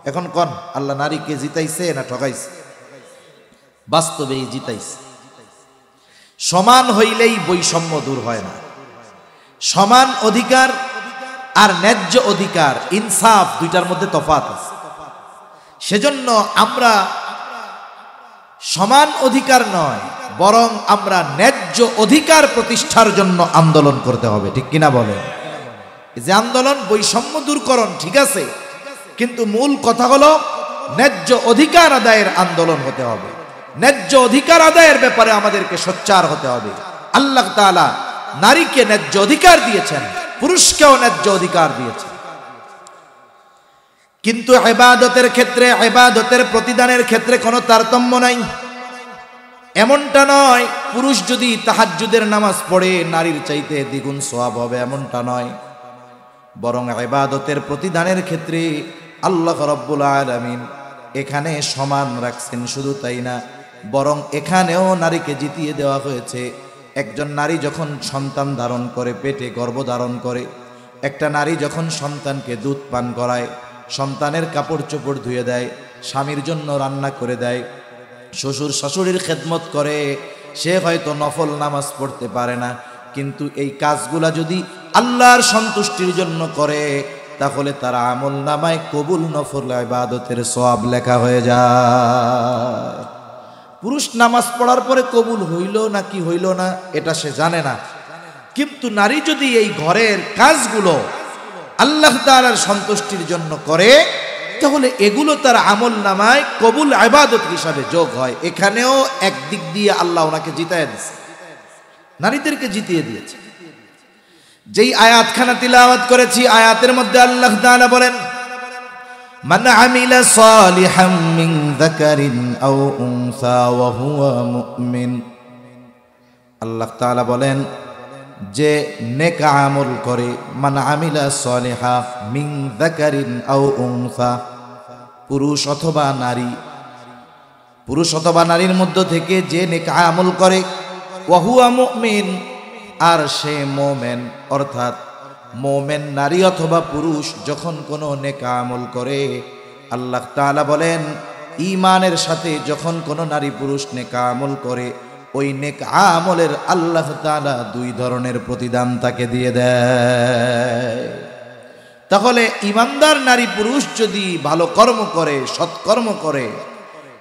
A: এখন কোন আল্লাহ নারীকে জিতাইছে না ঠকাইছে? বাস্তবেই জিতাইছে। সমান হইলেই বৈষম্য দূর হয় না। সমান অধিকার আর ন্যায্য অধিকার, ইনসাফ, দুইটার মধ্যে তফাৎ আছে। সেজন্য আমরা সমান অধিকার নয়, বরং আমরা ন্যায্য অধিকার প্রতিষ্ঠার জন্য আন্দোলন করতে হবে। ঠিক কিনা বলেন? যে আন্দোলন বৈষম্য দূরকরণ, ঠিক আছে, কিন্তু মূল কথা হলো ন্যায্য অধিকার আদায়ের আন্দোলন হতে হবে। ন্যায্য অধিকার আদায়ের ব্যাপারে আমাদেরকে সোচ্চার হতে হবে। আল্লাহ তাআলা নারীকে ন্যায্য অধিকার দিয়েছেন, পুরুষকেও ন্যায্য অধিকার দিয়েছেন। কিন্তু ইবাদতের ক্ষেত্রে, ইবাদতের প্রতিদানের ক্ষেত্রে কোনো তারতম্য নাই। এমনটা নয় পুরুষ যদি তাহাজ্জুদের নামাজ পড়ে নারীর চাইতে দ্বিগুণ সওয়াব হবে, এমনটা নয়। বরং ইবাদতের প্রতিদানের ক্ষেত্রে আল্লাহ রাব্বুল আলামিন এখানে সমান রাখছেন। শুধু তাই না, বরং এখানেও নারীকে জিতিয়ে দেওয়া হয়েছে। একজন নারী যখন সন্তান ধারণ করে, পেটে গর্ভধারণ করে, একটা নারী যখন সন্তানকে দুধ পান করায়, সন্তানের কাপড় চোপড় ধুয়ে দেয়, স্বামীর জন্য রান্না করে দেয়, শ্বশুর শাশুড়ির খেদমত করে, সে হয়তো নফল নামাজ পড়তে পারে না, কিন্তু এই কাজগুলা যদি আল্লাহর সন্তুষ্টির জন্য করে, তাহলে তার আমল নামায় কবুল নফল ইবাদতের সওয়াব লেখা হয়ে যায়। পুরুষ নামাজ পড়ার পরে কবুল হইল না কি হইল না এটা সে জানে না, কিন্তু নারী যদি এই ঘরের কাজগুলো আল্লাহ তাআলার সন্তুষ্টির জন্য করে, তাহলে এগুলো তার আমল নামায় কবুল ইবাদত হিসাবে যোগ হয়। এখানেও একদিক দিয়ে আল্লাহ ওনাকে জিতায় দিয়েছে, নারীদেরকে জিতিয়ে দিয়েছে। যেই আয়াতখানা তিলাওয়াত করেছি, আয়াতের মধ্যে আল্লাহ তাআলা বলেন, মান আমিলা সালিহাম মিন যাকারিন আও উনসা ওয়া হুয়া মুমিন। আল্লাহ তাআলা বলেন, যে নেক আমল করে, মান আমিলা সালিহা মিন যাকারিন আও উনসা, পুরুষ অথবা নারী, পুরুষ অথবা নারীর মধ্য থেকে যে নেক আমল করে, ওয়া হুয়া মুমিন, আর সে মোমেন, অর্থাৎ মোমেন নারী অথবা পুরুষ যখন কোনো নেক আমল করে, আল্লাহ তাআলা বলেন ঈমানের সাথে যখন কোনো নারী পুরুষ নেক আমল করে, ওই নেক আমলের আল্লাহ তাআলা দুই ধরনের প্রতিদান তাকে দিয়ে দেয়। তাহলে ঈমানদার নারী পুরুষ যদি ভালো কর্ম করে, সৎকর্ম করে,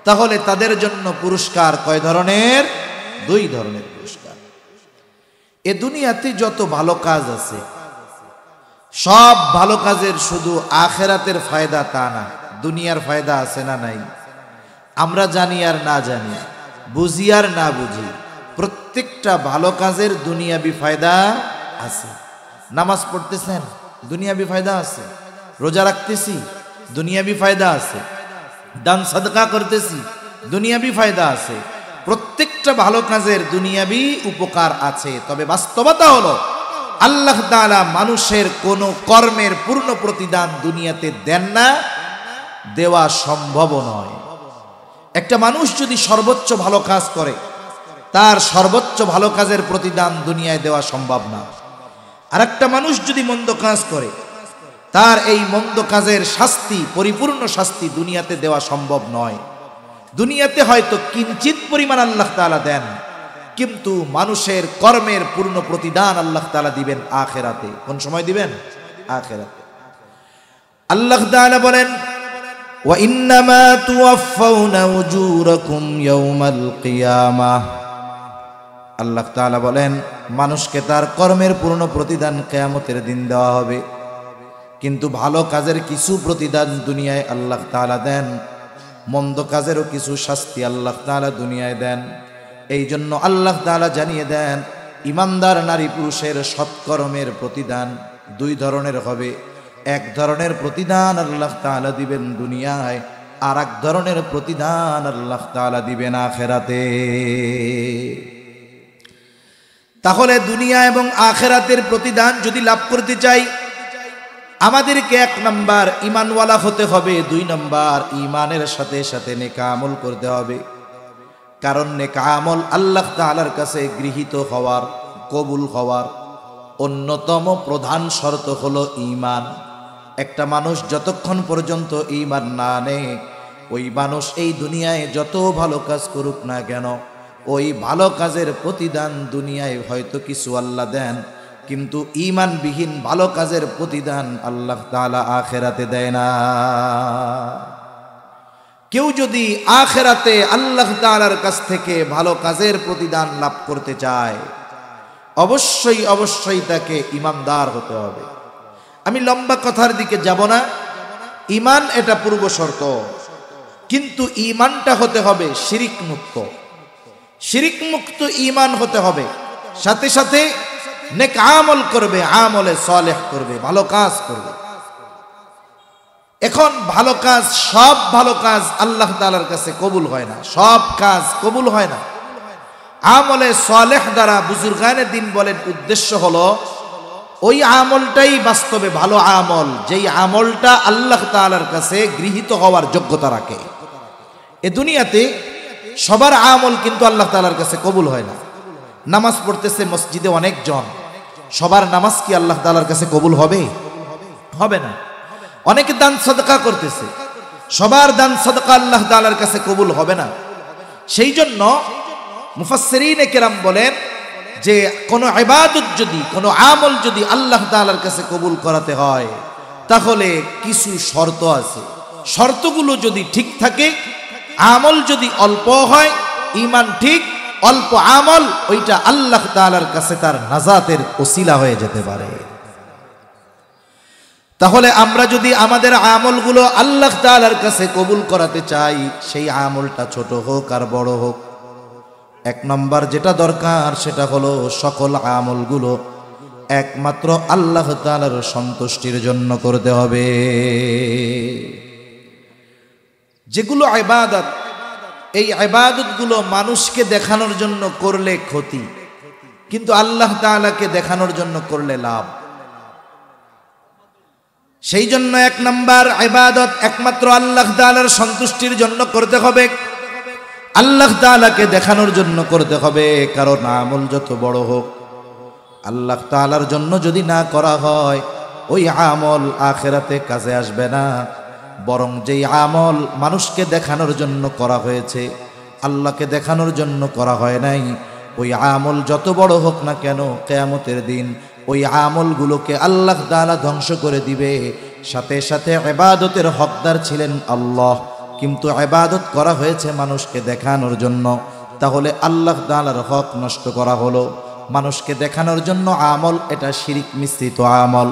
A: তাহলে তাদের জন্য পুরস্কার কয় ধরনের? দুই ধরনের পুরস্কার। এ দুনিয়াতে যত ভালো কাজ আছে, সব ভালো কাজের শুধু আখেরাতের ফায়দা তা না, দুনিয়ার ফায়দা আছে না নাই? আমরা জানি আর না জানি, বুঝি আর না বুঝি, প্রত্যেকটা ভালো কাজের দুনিয়াবি ফায়দা আছে। নামাজ পড়তেছেন, দুনিয়াবি ফায়দা আছে। রোজা রাখতেছি, দুনিয়াবি ফায়দা আছে। দান সাদকা করতেছি, দুনিয়াবি ফায়দা আছে। প্রত্যেকটা ভালো কাজের দুনিয়াবি উপকার আছে। তবে বাস্তবতা হলো আল্লাহ তাআলা মানুষের কোনো কর্মের পূর্ণ প্রতিদান দুনিয়াতে দেন না, দেওয়া সম্ভব নয়। একটা মানুষ যদি সর্বোচ্চ ভালো কাজ করে, তার সর্বোচ্চ ভালো কাজের প্রতিদান দুনিয়ায় দেওয়া সম্ভব না। আর একটা মানুষ যদি মন্দ কাজ করে, তার এই মন্দ কাজের শাস্তি, পরিপূর্ণ শাস্তি দুনিয়াতে দেওয়া সম্ভব নয়। দুনিয়াতে হয়তো কিঞ্চিত পরিমাণ আল্লাহ তাআলা দেন, কিন্তু মানুষের কর্মের পূর্ণ প্রতিদান আল্লাহ তাআলা দিবেন আখিরাতে। কোন সময় দিবেন? আখিরাতে। আল্লাহ তাআলা বলেন, ওয়া ইন্নামা তুওয়াফাউনা উজুরাকুম ইয়াওমাল কিয়ামাহ। আল্লাহ তাআলা বলেন, মানুষকে তার কর্মের পূর্ণ প্রতিদান কিয়ামতের দিন দেওয়া হবে, কিন্তু ভালো কাজের কিছু প্রতিদান দুনিয়ায় আল্লাহ তাআলা দেন। মন্দ কাজেরও কিছু শাস্তি আল্লাহ তাআলা দুনিয়ায় দেন। এই জন্য আল্লাহ তাআলা জানিয়ে দেন, ইমানদার নারী পুরুষের সৎকর্মের প্রতিদান দুই ধরনের হবে। এক ধরনের প্রতিদান আল্লাহ তাআলা দিবেন দুনিয়ায়, আর এক ধরনের প্রতিদান আল্লাহ তাআলা দিবেন আখিরাতে। তাহলে দুনিয়া এবং আখিরাতের প্রতিদান যদি লাভ করতে চাই, আমাদেরকে 1 নাম্বার ঈমানওয়ালা হতে হবে, 2 নাম্বার ঈমানের সাথে সাথে নেক আমল করতে হবে। কারণ নেক আমল আল্লাহ তাআলার কাছে গৃহীত হওয়ার, কবুল হওয়ার অন্যতম প্রধান শর্ত হলো ঈমান। একটা মানুষ যতক্ষণ পর্যন্ত ঈমান না আনে, ওই মানুষ এই দুনিয়ায় যত ভালো কাজ করুক না কেন, ওই ভালো কাজের প্রতিদান দুনিয়ায় হয়তো কিছু আল্লাহ দেন, কিন্তু ঈমানবিহীন ভালো কাজের প্রতিদান আল্লাহ তাআলা আখিরাতে দেয় না। কেউ যদি আখিরাতে আল্লাহ তাআলার কাছ থেকে ভালো কাজের প্রতিদান লাভ করতে চায়, অবশ্যই অবশ্যই তাকে ঈমানদার হতে হবে। আমি লম্বা কথার দিকে যাব না, ঈমান এটা পূর্ব শর্ত, কিন্তু ঈমানটা হতে হবে শিরিক মুক্ত। শিরিক মুক্ত ঈমান হতে হবে, সাথে সাথে নেক আমল করবে, আমলে সালেহ করবে, ভালো কাজ করবে। এখন ভালো কাজ, সব ভালো কাজ আল্লাহ তাআলার কাছে কবুল হয় না, সব কাজ কবুল হয় না। আমলে সালেহ দ্বারা বুজুর্গানে দিন বলেন উদ্দেশ্য হলো ওই আমলটাই বাস্তবে ভালো আমল, যেই আমলটা আল্লাহ তাআলার কাছে গৃহীত হওয়ার যোগ্যতা রাখে। এ দুনিয়াতে সবার আমল কিন্তু আল্লাহ তাআলার কাছে কবুল হয় না। নামাজ পড়তেছে মসজিদে অনেকজন, সবার নামাজ কি আল্লাহ তাআলার কাছে কবুল হবে? হবে না। অনেকে দান সাদকা করতেছে, সবার দান সাদকা আল্লাহ তাআলার কাছে কবুল হবে না। সেই জন্য মুফাসসিরিনে কেরাম বলেন যে কোনো ইবাদত যদি, কোনো আমল যদি আল্লাহ তাআলার কাছে কবুল করাতে হয়, তাহলে কিছু শর্ত আছে। শর্তগুলো যদি ঠিক থাকে, আমল যদি অল্প হয়, ঈমান ঠিক, অল্প আমল, ওইটা আল্লাহ তাআলার কাছে তার নাজাতের ওসিলা হয়ে যেতে পারে। তাহলে আমরা যদি আমাদের আমলগুলো আল্লাহ তাআলার কাছে কবুল করাতে চাই, সেই আমলটা ছোট হোক আর বড় হোক, 1 নম্বর যেটা দরকার সেটা হলো সকল আমলগুলো একমাত্র আল্লাহ তাআলার সন্তুষ্টির জন্য করতে হবে। যেগুলো ইবাদত, এই ইবাদতগুলো মানুষকে দেখানোর জন্য করলে ক্ষতি, কিন্তু আল্লাহ তাআলাকে দেখানোর জন্য করলে লাভ। সেই জন্য 1 নম্বর ইবাদত একমাত্র আল্লাহ তাআলার সন্তুষ্টির জন্য করতে হবে, আল্লাহ তাআলাকে দেখানোর জন্য করতে হবে। কারণ আমল যত বড় হোক, আল্লাহ তাআলার জন্য যদি না করা হয়, ওই আমল আখিরাতে কাজে আসবে না। বরং যেই আমল মানুষকে দেখানোর জন্য করা হয়েছে, আল্লাহকে দেখানোর জন্য করা হয় নাই, ওই আমল যত বড় হোক না কেন, কিয়ামতের দিন ওই আমলগুলোকে আল্লাহ তাআলা ধ্বংস করে দিবে। সাথে সাথে ইবাদতের হকদার ছিলেন আল্লাহ, কিন্তু ইবাদত করা হয়েছে মানুষকে দেখানোর জন্য, তাহলে আল্লাহ তাআলার হক নষ্ট করা হলো। মানুষকে দেখানোর জন্য আমল, এটা শিরিক মিশ্রিত আমল,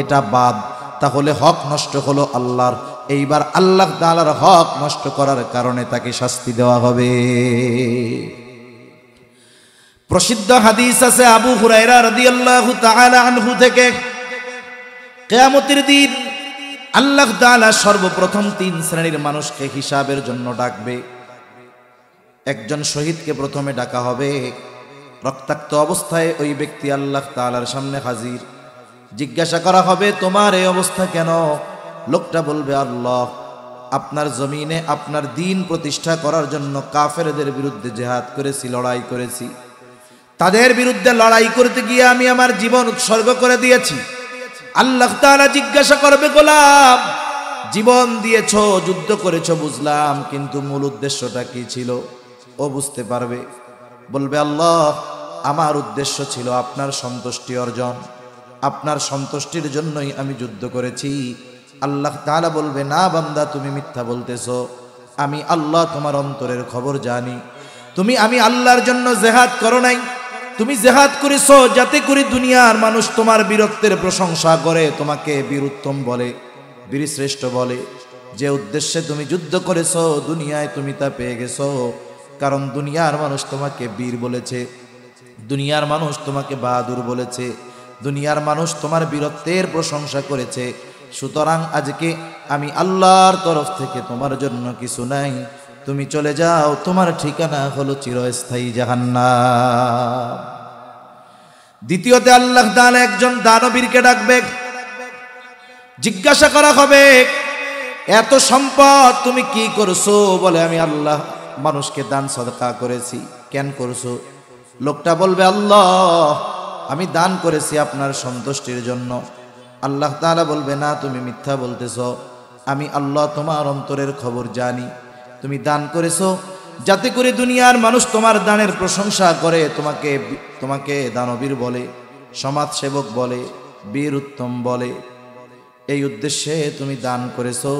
A: এটা বাদ, তাহলে হক নষ্ট হলো আল্লাহর। এইবার আল্লাহ তাআলার হক নষ্ট করার কারণে তাকে শাস্তি দেওয়া হবে। প্রসিদ্ধ হাদিস আছে আবু হুরায়রা রাদিয়াল্লাহু তাআলা আনহু থেকে, কিয়ামতের দিন আল্লাহ তাআলা সর্বপ্রথম 3 শ্রেণীর মানুষকে হিসাবের জন্য ডাকবে। একজন শহীদকে প্রথমে ডাকা হবে। রক্তাক্ত অবস্থায় ওই ব্যক্তি আল্লাহ তাআলার সামনে হাজির। জিজ্ঞাসা করা হবে, তোমার এই অবস্থা কেন? লোকটা বলবে, আল্লাহ, আপনার জমিনে আপনার দ্বীন প্রতিষ্ঠা করার জন্য কাফেরদের বিরুদ্ধে জিহাদ করেছি, লড়াই করেছি। তাদের বিরুদ্ধে লড়াই করতে গিয়ে আমি আমার জীবন উৎসর্গ করে দিয়েছি। আল্লাহ তাআলা জিজ্ঞাসা করবে, গোলাম, জীবন দিয়েছো, যুদ্ধ করেছো বুঝলাম, কিন্তু মূল উদ্দেশ্যটা কি ছিল? ও বুঝতে পারবে, বলবে, আল্লাহ, আমার উদ্দেশ্য ছিল আপনার সন্তুষ্টি অর্জন, আপনার সন্তুষ্টির জন্যই আমি যুদ্ধ করেছি। আল্লাহ তাআলা বলবে, না বান্দা, তুমি মিথ্যা বলতেছো, আমি আল্লাহ তোমার অন্তরের খবর জানি। আমি আল্লাহর জন্য জিহাদ করো নাই, তুমি জিহাদ করেছো যাতে করে দুনিয়ার মানুষ তোমার বীরত্বের প্রশংসা করে, তোমাকে বীরুত্তম বলে, বীরশ্রেষ্ঠ বলে। যে উদ্দেশ্যে তুমি যুদ্ধ করেছো দুনিয়ায় তুমি তা পেয়ে গেছো। কারণ দুনিয়ার মানুষ তোমাকে বীর বলেছে, দুনিয়ার মানুষ তোমাকে বাহাদুর বলেছে, দুনিয়ার মানুষ তোমার বীরত্বের প্রশংসা করেছে। সুতরাং আজকে আমি আল্লাহর তরফ থেকে তোমার জন্য কিছু নাই, তুমি চলে যাও, তোমার ঠিকানা হলো চিরস্থায়ী জাহান্নাম। দ্বিতীয়তে আল্লাহ তাআলা একজন দানবীরকে ডাকবে, জিজ্ঞাসা করা হবে এত সম্পদ তুমি কি করছো? বলে আমি আল্লাহ মানুষকে দান সদকা করেছি। কেন করছো? লোকটা বলবে আল্লাহ আমি দান করেছি আপনার সন্তুষ্টির জন্য। আল্লাহ তাআলা বলবে না, তুমি মিথ্যা বলতেছ, আমি আল্লাহ তোমার অন্তরের খবর জানি। তুমি দান করেছো যাতে করে দুনিয়ার মানুষ তোমার দানের প্রশংসা করে, তোমাকে দানবীর বলে, সমাজসেবক বলে, বীর উত্তম বলে। এই উদ্দেশ্যে তুমি দান করেছো,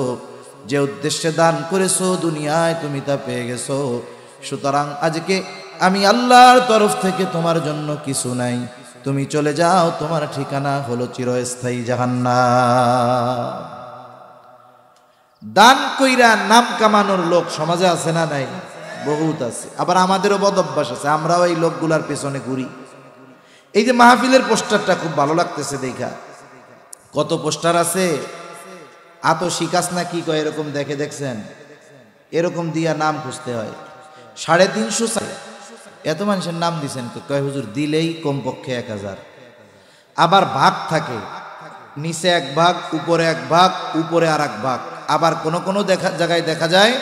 A: যে উদ্দেশ্যে দান করেছো দুনিয়ায় তুমি তা পেয়ে গেছো। সুতরাং আজকে আমি আল্লাহর তরফ থেকে তোমার জন্য কিছু নাই, তুমি চলে যাও, তোমার ঠিকানা হলো চিরস্থায়ী জাহান্নাম। দান কইরা নাম কামানোর লোক সমাজে আছে না নাই? বহুত আছে। আবার আমাদেরও বদ অভ্যাস আছে, আমরাও এই লোকগুলার পেছনে ঘুরি। এই যে মাহফিলের পোস্টারটা খুব ভালো লাগতেছে দেখা, কত পোস্টার আছে, আতো শিকাস না কি কয় এরকম দেখে, দেখছেন? এরকম দিয়া নাম খুঁজতে হয়। 350 এত মানুষের নাম দিছেন, কয় হুজুর দিলেই কমপক্ষে 1000। আবার ভাগ থাকে, নিচে এক ভাগ, উপরে এক ভাগ, উপরে আর এক ভাগ। আবার কোন কোন জায়গায় দেখা যায়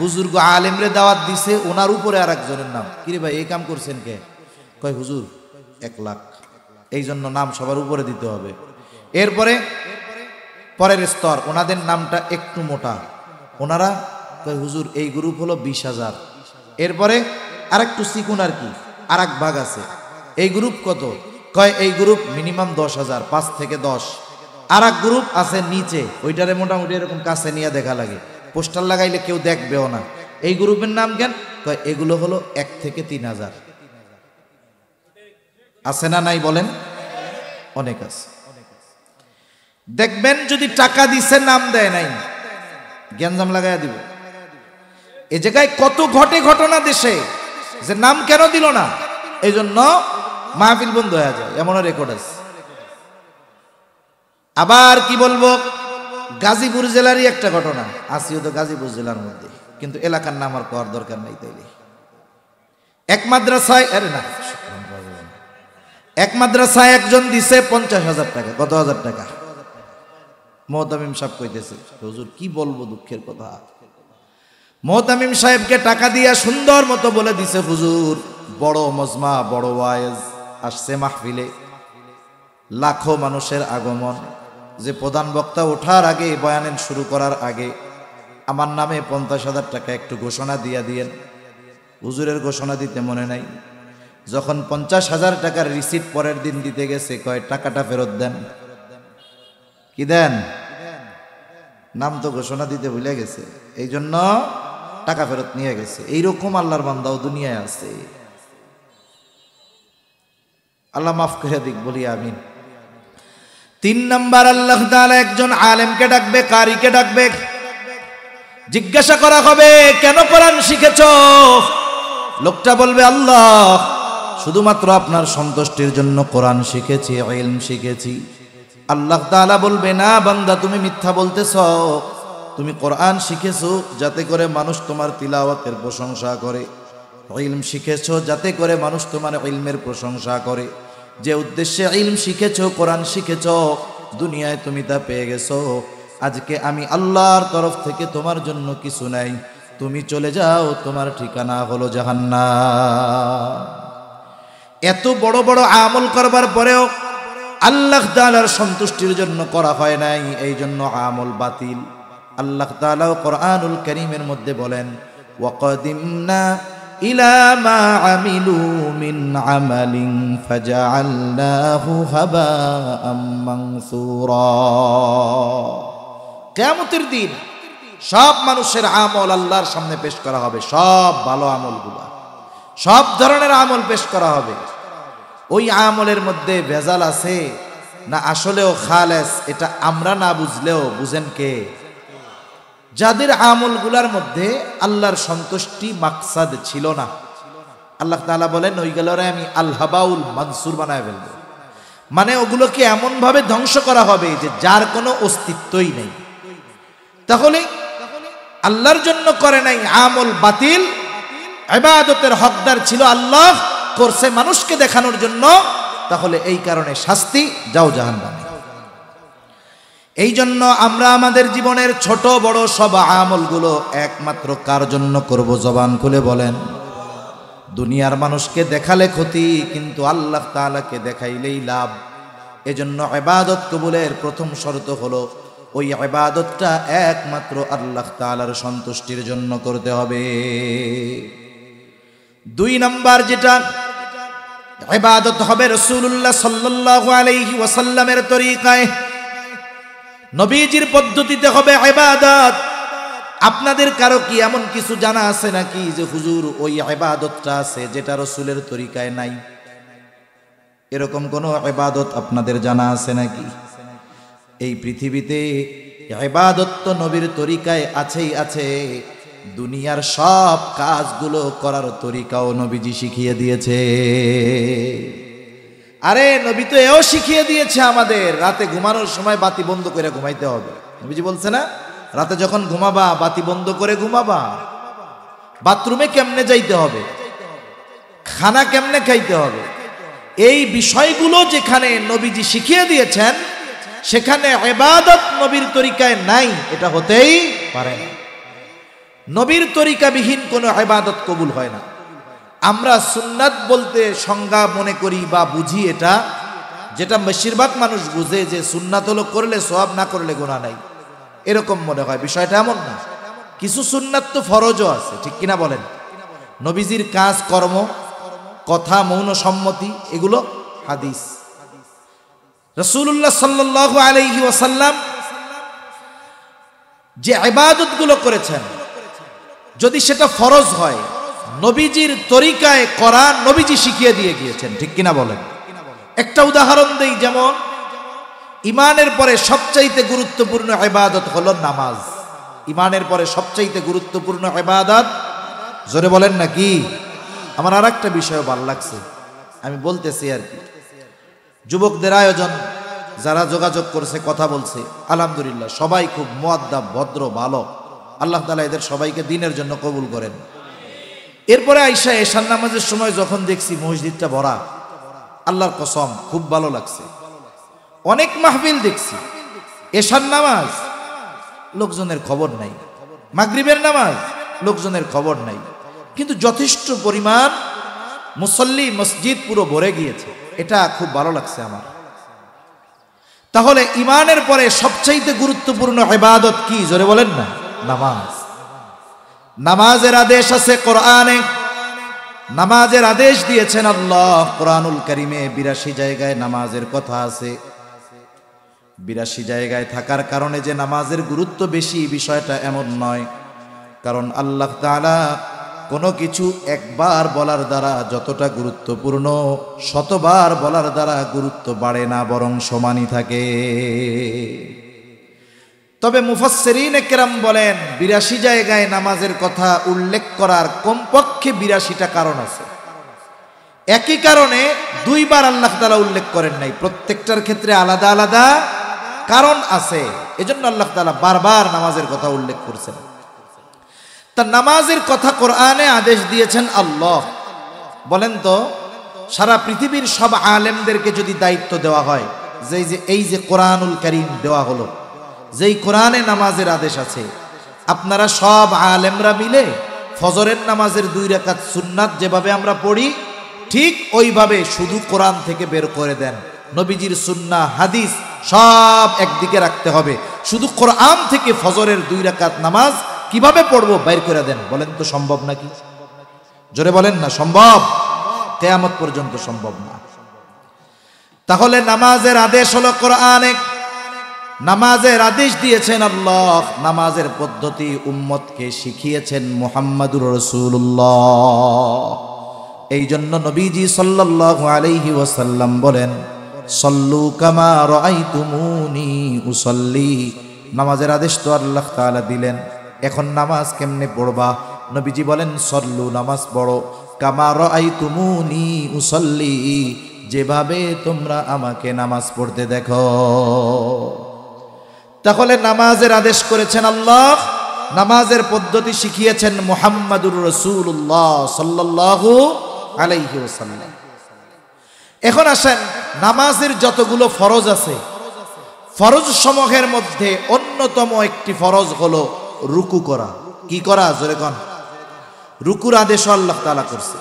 A: বুজুর্গ আলেমরে দাওয়াত দিছে, ওনার উপরে আর একজনের নাম। কিরে ভাই এই কাম করছেন কে? কয় হুজুর 1 লাখ, এই জন্য নাম সবার উপরে দিতে হবে। এরপরে পরের স্তর, ওনাদের নামটা একটু মোটা, ওনারা কয় হুজুর এই গ্রুপ হলো 20,000। এরপরে আর একটু চিকুন আর কি, আর এক ভাগ আছে, এই গ্রুপ কত? কয় এই গ্রুপ মিনিমাম 10,000, 5 থেকে 10। আর এক গ্রুপ আছে নিচে, ওইটারে মোটামুটি এরকম কাছে নিয়ে দেখা লাগে, পোস্টার লাগাইলে কেউ দেখবেও না। এই গ্রুপের নাম কেন? কয় এগুলো হলো 1 থেকে 3,000। আছে না নাই বলেন? অনেক আছে। দেখবেন যদি টাকা দিছে নাম দেয় নাই, গ্যাঞ্জাম লাগাইয়া দিব। এ জায়গায় কত ঘটে ঘটনা দেশে, যে নাম কেন দিল না, এই জন্য মাহফিল বন্ধ হয়ে যায়, এমনও রেকর্ড আছে। আবার কি বলবো, গাজীপুর জেলারই একটা ঘটনা, আসিও তো গাজীপুর জেলার মধ্যে, কিন্তু এলাকার নাম আর করার দরকার নাই। তাইলে এক মাদ্রাসায়, আরে না, এক মাদ্রাসায় একজন দিছে 50,000 টাকা। কত হাজার টাকা? মোহতামিম সাহেব কইতেছে, হুজুর কি বলবো, দুঃখের কথা। মোহতামিম সাহেবকে টাকা দিয়া সুন্দর মতো বলে দিছে, হুজুর বড় মজমা, বড় ওয়াইজ আসছে মাহফিলে, লাখো মানুষের আগমন, যে প্রধান বক্তা ওঠার আগে, বয়ানের শুরু করার আগে আমার নামে 50,000 টাকা একটু ঘোষণা দিয়া দিয়েন। হুজুরের ঘোষণা দিতে মনে নাই, যখন 50,000 টাকার রিসিট পরের দিন দিতে গেছে, কয় টাকাটা ফেরত দেন। কি দেন? নাম তো ঘোষণা দিতে ভুলে গেছে, এই জন্য টাকা ফেরত নিয়ে গেছে। এইরকম আল্লাহর বান্দাও দুনিয়ায় আছে। আল্লাহ মাফ করে দিক, বলি আমিন। 3 নাম্বার, আল্লাহ তাআলা একজন আলেমকে ডাকবে, কারিকে ডাকবে, জিজ্ঞাসা করা হবে কেন কোরআন শিখেছো? লোকটা বলবে আল্লাহ শুধুমাত্র আপনার সন্তুষ্টির জন্য কোরআন শিখেছি, ইলম শিখেছি। আল্লাহ তাআলা বলবে না বান্দা, তুমি মিথ্যা বলতেছ, তুমি কোরআন শিখেছো যাতে করে মানুষ তোমার তিলাওয়াতের প্রশংসা করে, ইলম শিখেছো যাতে করে মানুষ তোমার ইলমের প্রশংসা করে। যে উদ্দেশ্যে ইলম শিখেছো, কোরআন শিখেছো, দুনিয়ায় তুমি তা পেয়ে গেছো। আজকে আমি আল্লাহর তরফ থেকে তোমার জন্য কিছু নাই, তুমি চলে যাও, তোমার ঠিকানা হলো জাহান্নাম। এত বড় বড় আমল করবার পরেও আল্লাহ তাআলার সন্তুষ্টির জন্য করা হয় নাই, এই জন্য আমল বাতিল। আল্লাহ তাআলা কোরআনুল কারীমের মধ্যে বলেন, ওয়াকাদিমনা ইলা মা আমিলু মিন আমালিন ফাজআলনাহু হাবাআম মানসুরা। কিয়ামতের দিন সব মানুষের আমল আল্লাহর সামনে পেশ করা হবে, সব ভালো আমলগুলা, সব ধরনের আমল পেশ করা হবে। ওই আমলের মধ্যে ভেজাল আছে না আসলেও খালেস, এটা আমরা না বুঝলেও বুঝেন কে? যাদের আমলগুলার মধ্যে আল্লাহর সন্তুষ্টি মাকসাদ ছিল না, আল্লাহ তাআলা বলেন ওইগুলোরে আমি আল হাবাউল মানসুর বানায় ফেলবো, মানে ওগুলোকে এমন ভাবে ধ্বংস করা হবে যে যার কোনো অস্তিত্বই নেই। তাহলে আল্লাহর জন্য করে নাই, আমল বাতিল, ইবাদতের হকদার ছিল আল্লাহ, করছে মানুষকে দেখানোর জন্য, তাহলে এই কারণে শাস্তি, যাও জাহান্নামে। এই জন্য আমরা আমাদের জীবনের ছোট বড় সব আমলগুলো একমাত্র কার জন্য করব? জবান খুলে বলেন। দুনিয়ার মানুষকে দেখালে ক্ষতি, কিন্তু আল্লাহ তাআলাকে দেখাইলেই লাভ। এজন্য ইবাদত কবুলের প্রথম শর্ত হলো ওই ইবাদতটা একমাত্র আল্লাহ তাআলার সন্তুষ্টির জন্য করতে হবে। 2 নাম্বার যেটা ইবাদত হবে রাসূলুল্লাহ সাল্লাল্লাহু আলাইহি ওয়াসাল্লামের তরিকায়, নবীজির পদ্ধতিতে হবে ইবাদত। আপনাদের কারো কি এমন কিছু জানা আছে নাকি যে হুজুর ওই ইবাদতটা আছে যেটা রাসূলের তরিকায় নাই? এরকম কোন ইবাদত আপনাদের জানা আছে নাকি? এই পৃথিবীতে ইবাদত তো নবীর তরিকায় আছেই আছে, দুনিয়ার সব কাজগুলো করার তরিকাও নবীজি শিখিয়ে দিয়েছে। আরে নবী তো এও শিখিয়ে দিয়েছে আমাদের, রাতে ঘুমানোর সময় বাতি বন্ধ করে ঘুমাইতে হবে। নবীজি বলছে না, রাতে যখন ঘুমাবা বাতি বন্ধ করে ঘুমাবা, বাথরুমে কেমনে যাইতে হবে, খানা কেমনে খাইতে হবে, এই বিষয়গুলো যেখানে নবীজি শিখিয়ে দিয়েছেন, সেখানে ইবাদত নবীর তরিকায় নাই, এটা হতেই পারে না। নবীর তরিকাবিহীন কোনো ইবাদত কবুল হয় না। আমরা সুন্নাত বলতে সংজ্ঞা মনে করি বা বুঝি এটা, যেটা বেশিরভাগ মানুষ বুঝে যে সুন্নাত হলো করলে সওয়াব, না করলে গুনাহ নাই, এরকম মনে হয়। বিষয়টা এমন না। কিছু সুন্নাত তো ফরজও আছে, ঠিক কিনা বলেন? নবীজির কাজ কর্ম, কথা, মৌন সম্মতি, এগুলো হাদিস। রাসূলুল্লাহ সাল্লাল্লাহু আলাইহি ওয়াসাল্লাম যে ইবাদতগুলো করেছেন, যদি সেটা ফরজ হয়, নবীজির তরিকায় করা নবীজি শিখিয়ে দিয়ে গিয়েছেন, ঠিক কিনা বলেন? একটা উদাহরণ দেই, যেমন ইমানের পরে সবচাইতে গুরুত্বপূর্ণ ইবাদত হলো নামাজ। ইমানের পরে সবচাইতে গুরুত্বপূর্ণ ইবাদত, জোরে বলেন না কি? আমার আর একটা বিষয় ভালো লাগছে, আমি বলতেছি আর কি। যুবকদের আয়োজন, যারা যোগাযোগ করছে, কথা বলছে, আলহামদুলিল্লাহ সবাই খুব মুআদ্দাব, ভদ্র, ভালো। আল্লাহ তাআলা এদের সবাইকে দিনের জন্য কবুল করেন। এরপরে আইসা এশার নামাজের সময় যখন দেখছি মসজিদটা ভরা, আল্লাহর কসম খুব ভালো লাগছে। অনেক মাহফিল দেখছি, এশার নামাজ লোকজনের খবর নাই, মাগরিবের নামাজ লোকজনের খবর নাই, কিন্তু যথেষ্ট পরিমাণ মুসল্লি, মসজিদ পুরো ভরে গিয়েছে। এটা খুব ভালো লাগছে আমার। তাহলে ইমানের পরে সবচাইতে গুরুত্বপূর্ণ ইবাদত কি? জোরে বলেন না। নামাজ। নামাজের আদেশ আছে কোরআনে, নামাজের আদেশ দিয়েছেন আল্লাহ কোরআনুল কারীমে। 82 জায়গায় নামাজের কথা আছে। 82 জায়গায় থাকার কারণে যে নামাজের গুরুত্ব বেশি, বিষয়টা এমন নয়। কারণ আল্লাহ তাআলা কোনো কিছু একবার বলার দ্বারা যতটা গুরুত্বপূর্ণ, শতবার বলার দ্বারা গুরুত্ব বাড়ে না, বরং সমানই থাকে। তবে মুফাসসিরিনে কেরাম বলেন 82 জায়গায় নামাজের কথা উল্লেখ করার কমপক্ষে 82টা কারণ আছে। একই কারণে 2 বার আল্লাহ তাআলা উল্লেখ করেন নাই, প্রত্যেকটার ক্ষেত্রে আলাদা আলাদা কারণ আছে। এজন্য আল্লাহ তাআলা বারবার নামাজের কথা উল্লেখ করছেন। তা নামাজের কথা কোরআনে আদেশ দিয়েছেন আল্লাহ। বলেন তো, সারা পৃথিবীর সব আলেমদেরকে যদি দায়িত্ব দেওয়া হয়, এই যে কোরআনুল কারীম দেওয়া হলো, যেই কোরআনে নামাজের আদেশ আছে, আপনারা সব আলেমরা মিলে ফজরের নামাজের 2 রাকাত সুন্নাত যেভাবে আমরা পড়ি, ঠিক ওইভাবে শুধু কোরআন থেকে বের করে দেন। নবীজির সুন্নাহ, হাদিস সব একদিকে রাখতে হবে, শুধু কোরআন থেকে ফজরের 2 রাকাত নামাজ কিভাবে পড়বো বের করে দেন। বলেন তো সম্ভব নাকি? জোরে বলেন না সম্ভব? কিয়ামত পর্যন্ত সম্ভব না। তাহলে নামাজের আদেশ হলো কোরআনে, নামাজের আদেশ দিয়েছেন আল্লাহ, নামাজের পদ্ধতি উম্মতকে শিখিয়েছেন মুহাম্মাদুর রাসূলুল্লাহ। এই জন্য নবীজি সাল্লাল্লাহু আলাইহি ওয়াসাল্লাম বলেন, সল্লু কামা রাআইতুমুনি উসাল্লি। নামাজের আদেশ তো আল্লাহ তাআলা দিলেন, এখন নামাজ কেমনে পড়বা? নবীজি বলেন সল্লু, নামাজ পড়ো, কামা রাআইতুমুনি উসাল্লি, যেভাবে তোমরা আমাকে নামাজ পড়তে দেখো। তাহলে নামাজের আদেশ করেছেন আল্লাহ, নামাজের পদ্ধতি শিখিয়েছেন মুহাম্মাদুর রাসূলুল্লাহ সাল্লাল্লাহু আলাইহি ওয়াসাল্লাম। এখন আসেন, নামাজের যতগুলো ফরজ আছে, ফরজ সমূহের মধ্যে অন্যতম একটি ফরজ হলো রুকু করা। কি করা? জোরে কোন। রুকুর আদেশ আল্লাহ তাআলা করছে।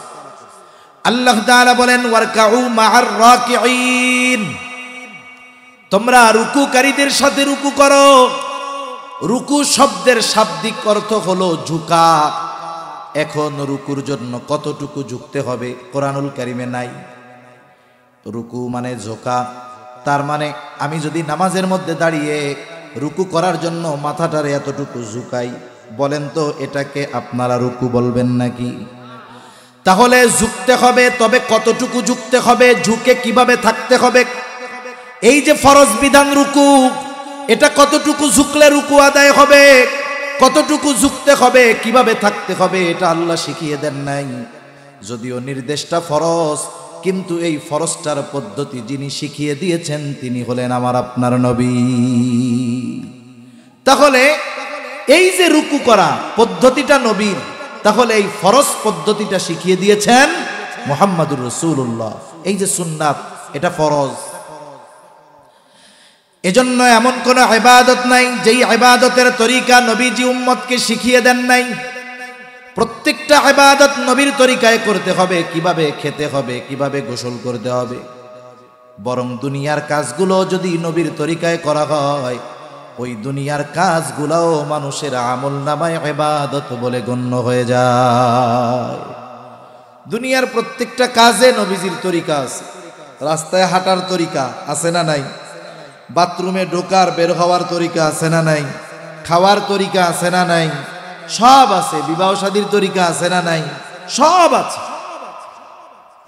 A: আল্লাহ তাআলা বলেন ওয়ারকাউ মা'আর রাকিঈন, তোমরা রুকুকারীদের সাথে রুকু করো। রুকু শব্দের শাব্দিক অর্থ হলো ঝুঁকা। এখন রুকুর জন্য কতটুকু ঝুঁকতে হবে কোরআনুল কারীমে নাই। রুকু মানে ঝোঁকা, তার মানে আমি যদি নামাজের মধ্যে দাঁড়িয়ে রুকু করার জন্য মাথাটারে এতটুকু ঝুঁকাই, বলেন তো এটাকে আপনারা রুকু বলবেন নাকি? তাহলে ঝুঁকতে হবে, তবে কতটুকু ঝুঁকতে হবে, ঝুঁকে কিভাবে থাকতে হবে? এই যে ফরজ বিধান রুকু, এটা কতটুকু ঝুঁকলে রুকু আদায় হবে, কতটুকু ঝুঁকতে হবে, কিভাবে থাকতে হবে, এটা আল্লাহ শিখিয়ে দেন নাই। যদিও নির্দেশটা ফরজ, কিন্তু এই ফরজটার পদ্ধতি যিনি শিখিয়ে দিয়েছেন তিনি হলেন আমার আপনার নবী। তাহলে এই যে রুকু করা পদ্ধতিটা নবীর, তাহলে এই ফরজ পদ্ধতিটা শিখিয়ে দিয়েছেন মুহাম্মাদুর রাসূলুল্লাহ। এই যে সুন্নাত, এটা ফরজ। এজন্য এমন কোন ইবাদত নাই যেই ইবাদতের তরিকা নবীজি উম্মতকে শিখিয়ে দেন নাই। প্রত্যেকটা ইবাদত নবীর তরিকায় করতে হবে, কিভাবে খেতে হবে, কিভাবে গোসল করতে হবে। বরং দুনিয়ার কাজগুলো যদি নবীর তরিকায় করা হয়, ওই দুনিয়ার কাজগুলোও মানুষের আমলনামায় ইবাদত বলে গণ্য হয়ে যায়। দুনিয়ার প্রত্যেকটা কাজে নবীজির তরিকা আছে। রাস্তায় হাঁটার তরিকা আছে না নাই? বাথরুমে ঢোকার বের হওয়ার তরিকা আছে না নাই? খাওয়ার তরিকা আছে না নাই? সব আছে। বিবাহ শাদীর তরিকা আছে না নাই? সব আছে।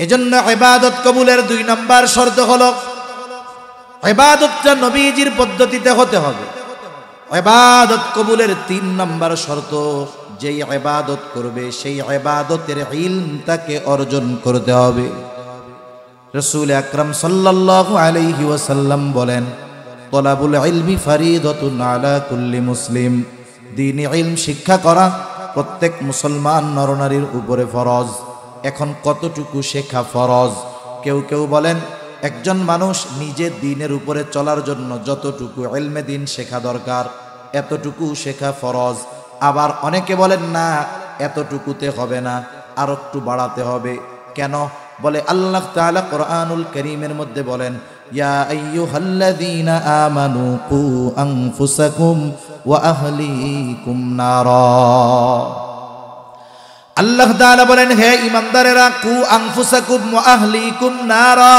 A: এজন্য ইবাদত কবুলের 2 নম্বর শর্ত হলো ইবাদতটা নবীজির পদ্ধতিতে হতে হবে। ইবাদত কবুলের 3 নম্বর শর্ত, যেই ইবাদত করবে সেই ইবাদতের ইলম তাকে অর্জন করতে হবে। রাসূল আকরাম সাল্লাল্লাহু আলাইহি ওয়াসাল্লাম বলেন তলাবুল ইলমি ফরিদাতুন আলা কুল্লি মুসলিম, দ্বীনি ইলম শিক্ষা করা প্রত্যেক মুসলমান নরনারীর উপরে ফরজ। এখন কতটুকু শেখা ফরজ? কেউ কেউ বলেন একজন মানুষ নিজে দ্বীনের উপরে চলার জন্য যতটুকু ইলমে দ্বীন শেখা দরকার এতটুকু শেখা ফরজ। আবার অনেকে বলেন না, এতটুকুতে হবে না, আর একটু বাড়াতে হবে। কেন? বলে আল্লাহ তাআলা কোরআনুল কারীমের মধ্যে বলেন ইয়া আইয়ুহাল্লাযীনা আমানু কু আনফুসাকুম ওয়া আহলিকুম নারা। আল্লাহ তাআলা বলেন হে ঈমানদারেরা, কু আনফুসাকুম ওয়া আহলিকুম নারা,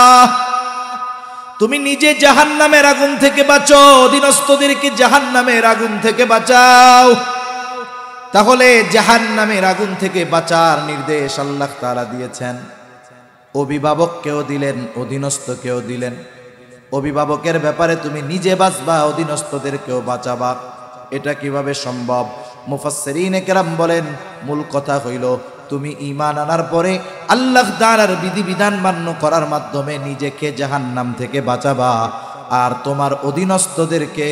A: তুমি নিজে জাহান্নামের আগুন থেকে বাঁচো, অধীনস্থদেরকে জাহান্নামের আগুন থেকে বাঁচাও। তাহলে জাহান্নামের আগুন থেকে বাঁচার নির্দেশ আল্লাহ তাআলা দিয়েছেন। অভিভাবককেও দিলেন, অধীনস্থকেও দিলেন। অভিভাবকের ব্যাপারে তুমি নিজে বাঁচবা, অধীনস্থদেরকেও বাঁচাবা। এটা কিভাবে সম্ভব? মুফাসসিরিনে কেরাম বলেন মূল কথা হইল তুমি ঈমান আনার পরে আল্লাহ তাআলার বিধিবিধান মান্য করার মাধ্যমে নিজেকে জাহান্নাম থেকে বাঁচাবা, আর তোমার অধীনস্থদেরকে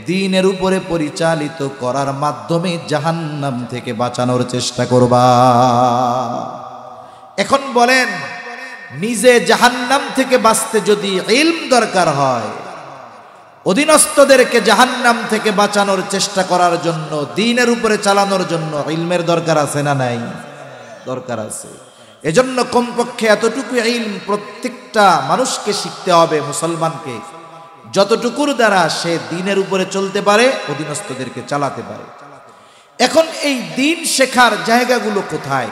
A: দ্বীনের উপরে পরিচালিত করার মাধ্যমে জাহান্নাম থেকে বাঁচানোর চেষ্টা করবা। এখন বলেন, নিজে জাহান্নাম থেকে বাঁচতে যদি ইলম দরকার হয়, অধীনস্থদেরকে জাহান্নাম থেকে বাঁচানোর চেষ্টা করার জন্য, দ্বীনের উপরে চালানোর জন্য ইলমের দরকার আছে না নাই? দরকার আছে। এজন্য কমপক্ষে এতটুকু ইলম প্রত্যেকটা মানুষকে শিখতে হবে, মুসলমানকে, যতটুকুর দ্বারা সে দ্বীনের উপরে চলতে পারে, অধীনস্থদেরকে চালাতে পারে। এখন এই দ্বীন শেখার জায়গাগুলো কোথায়?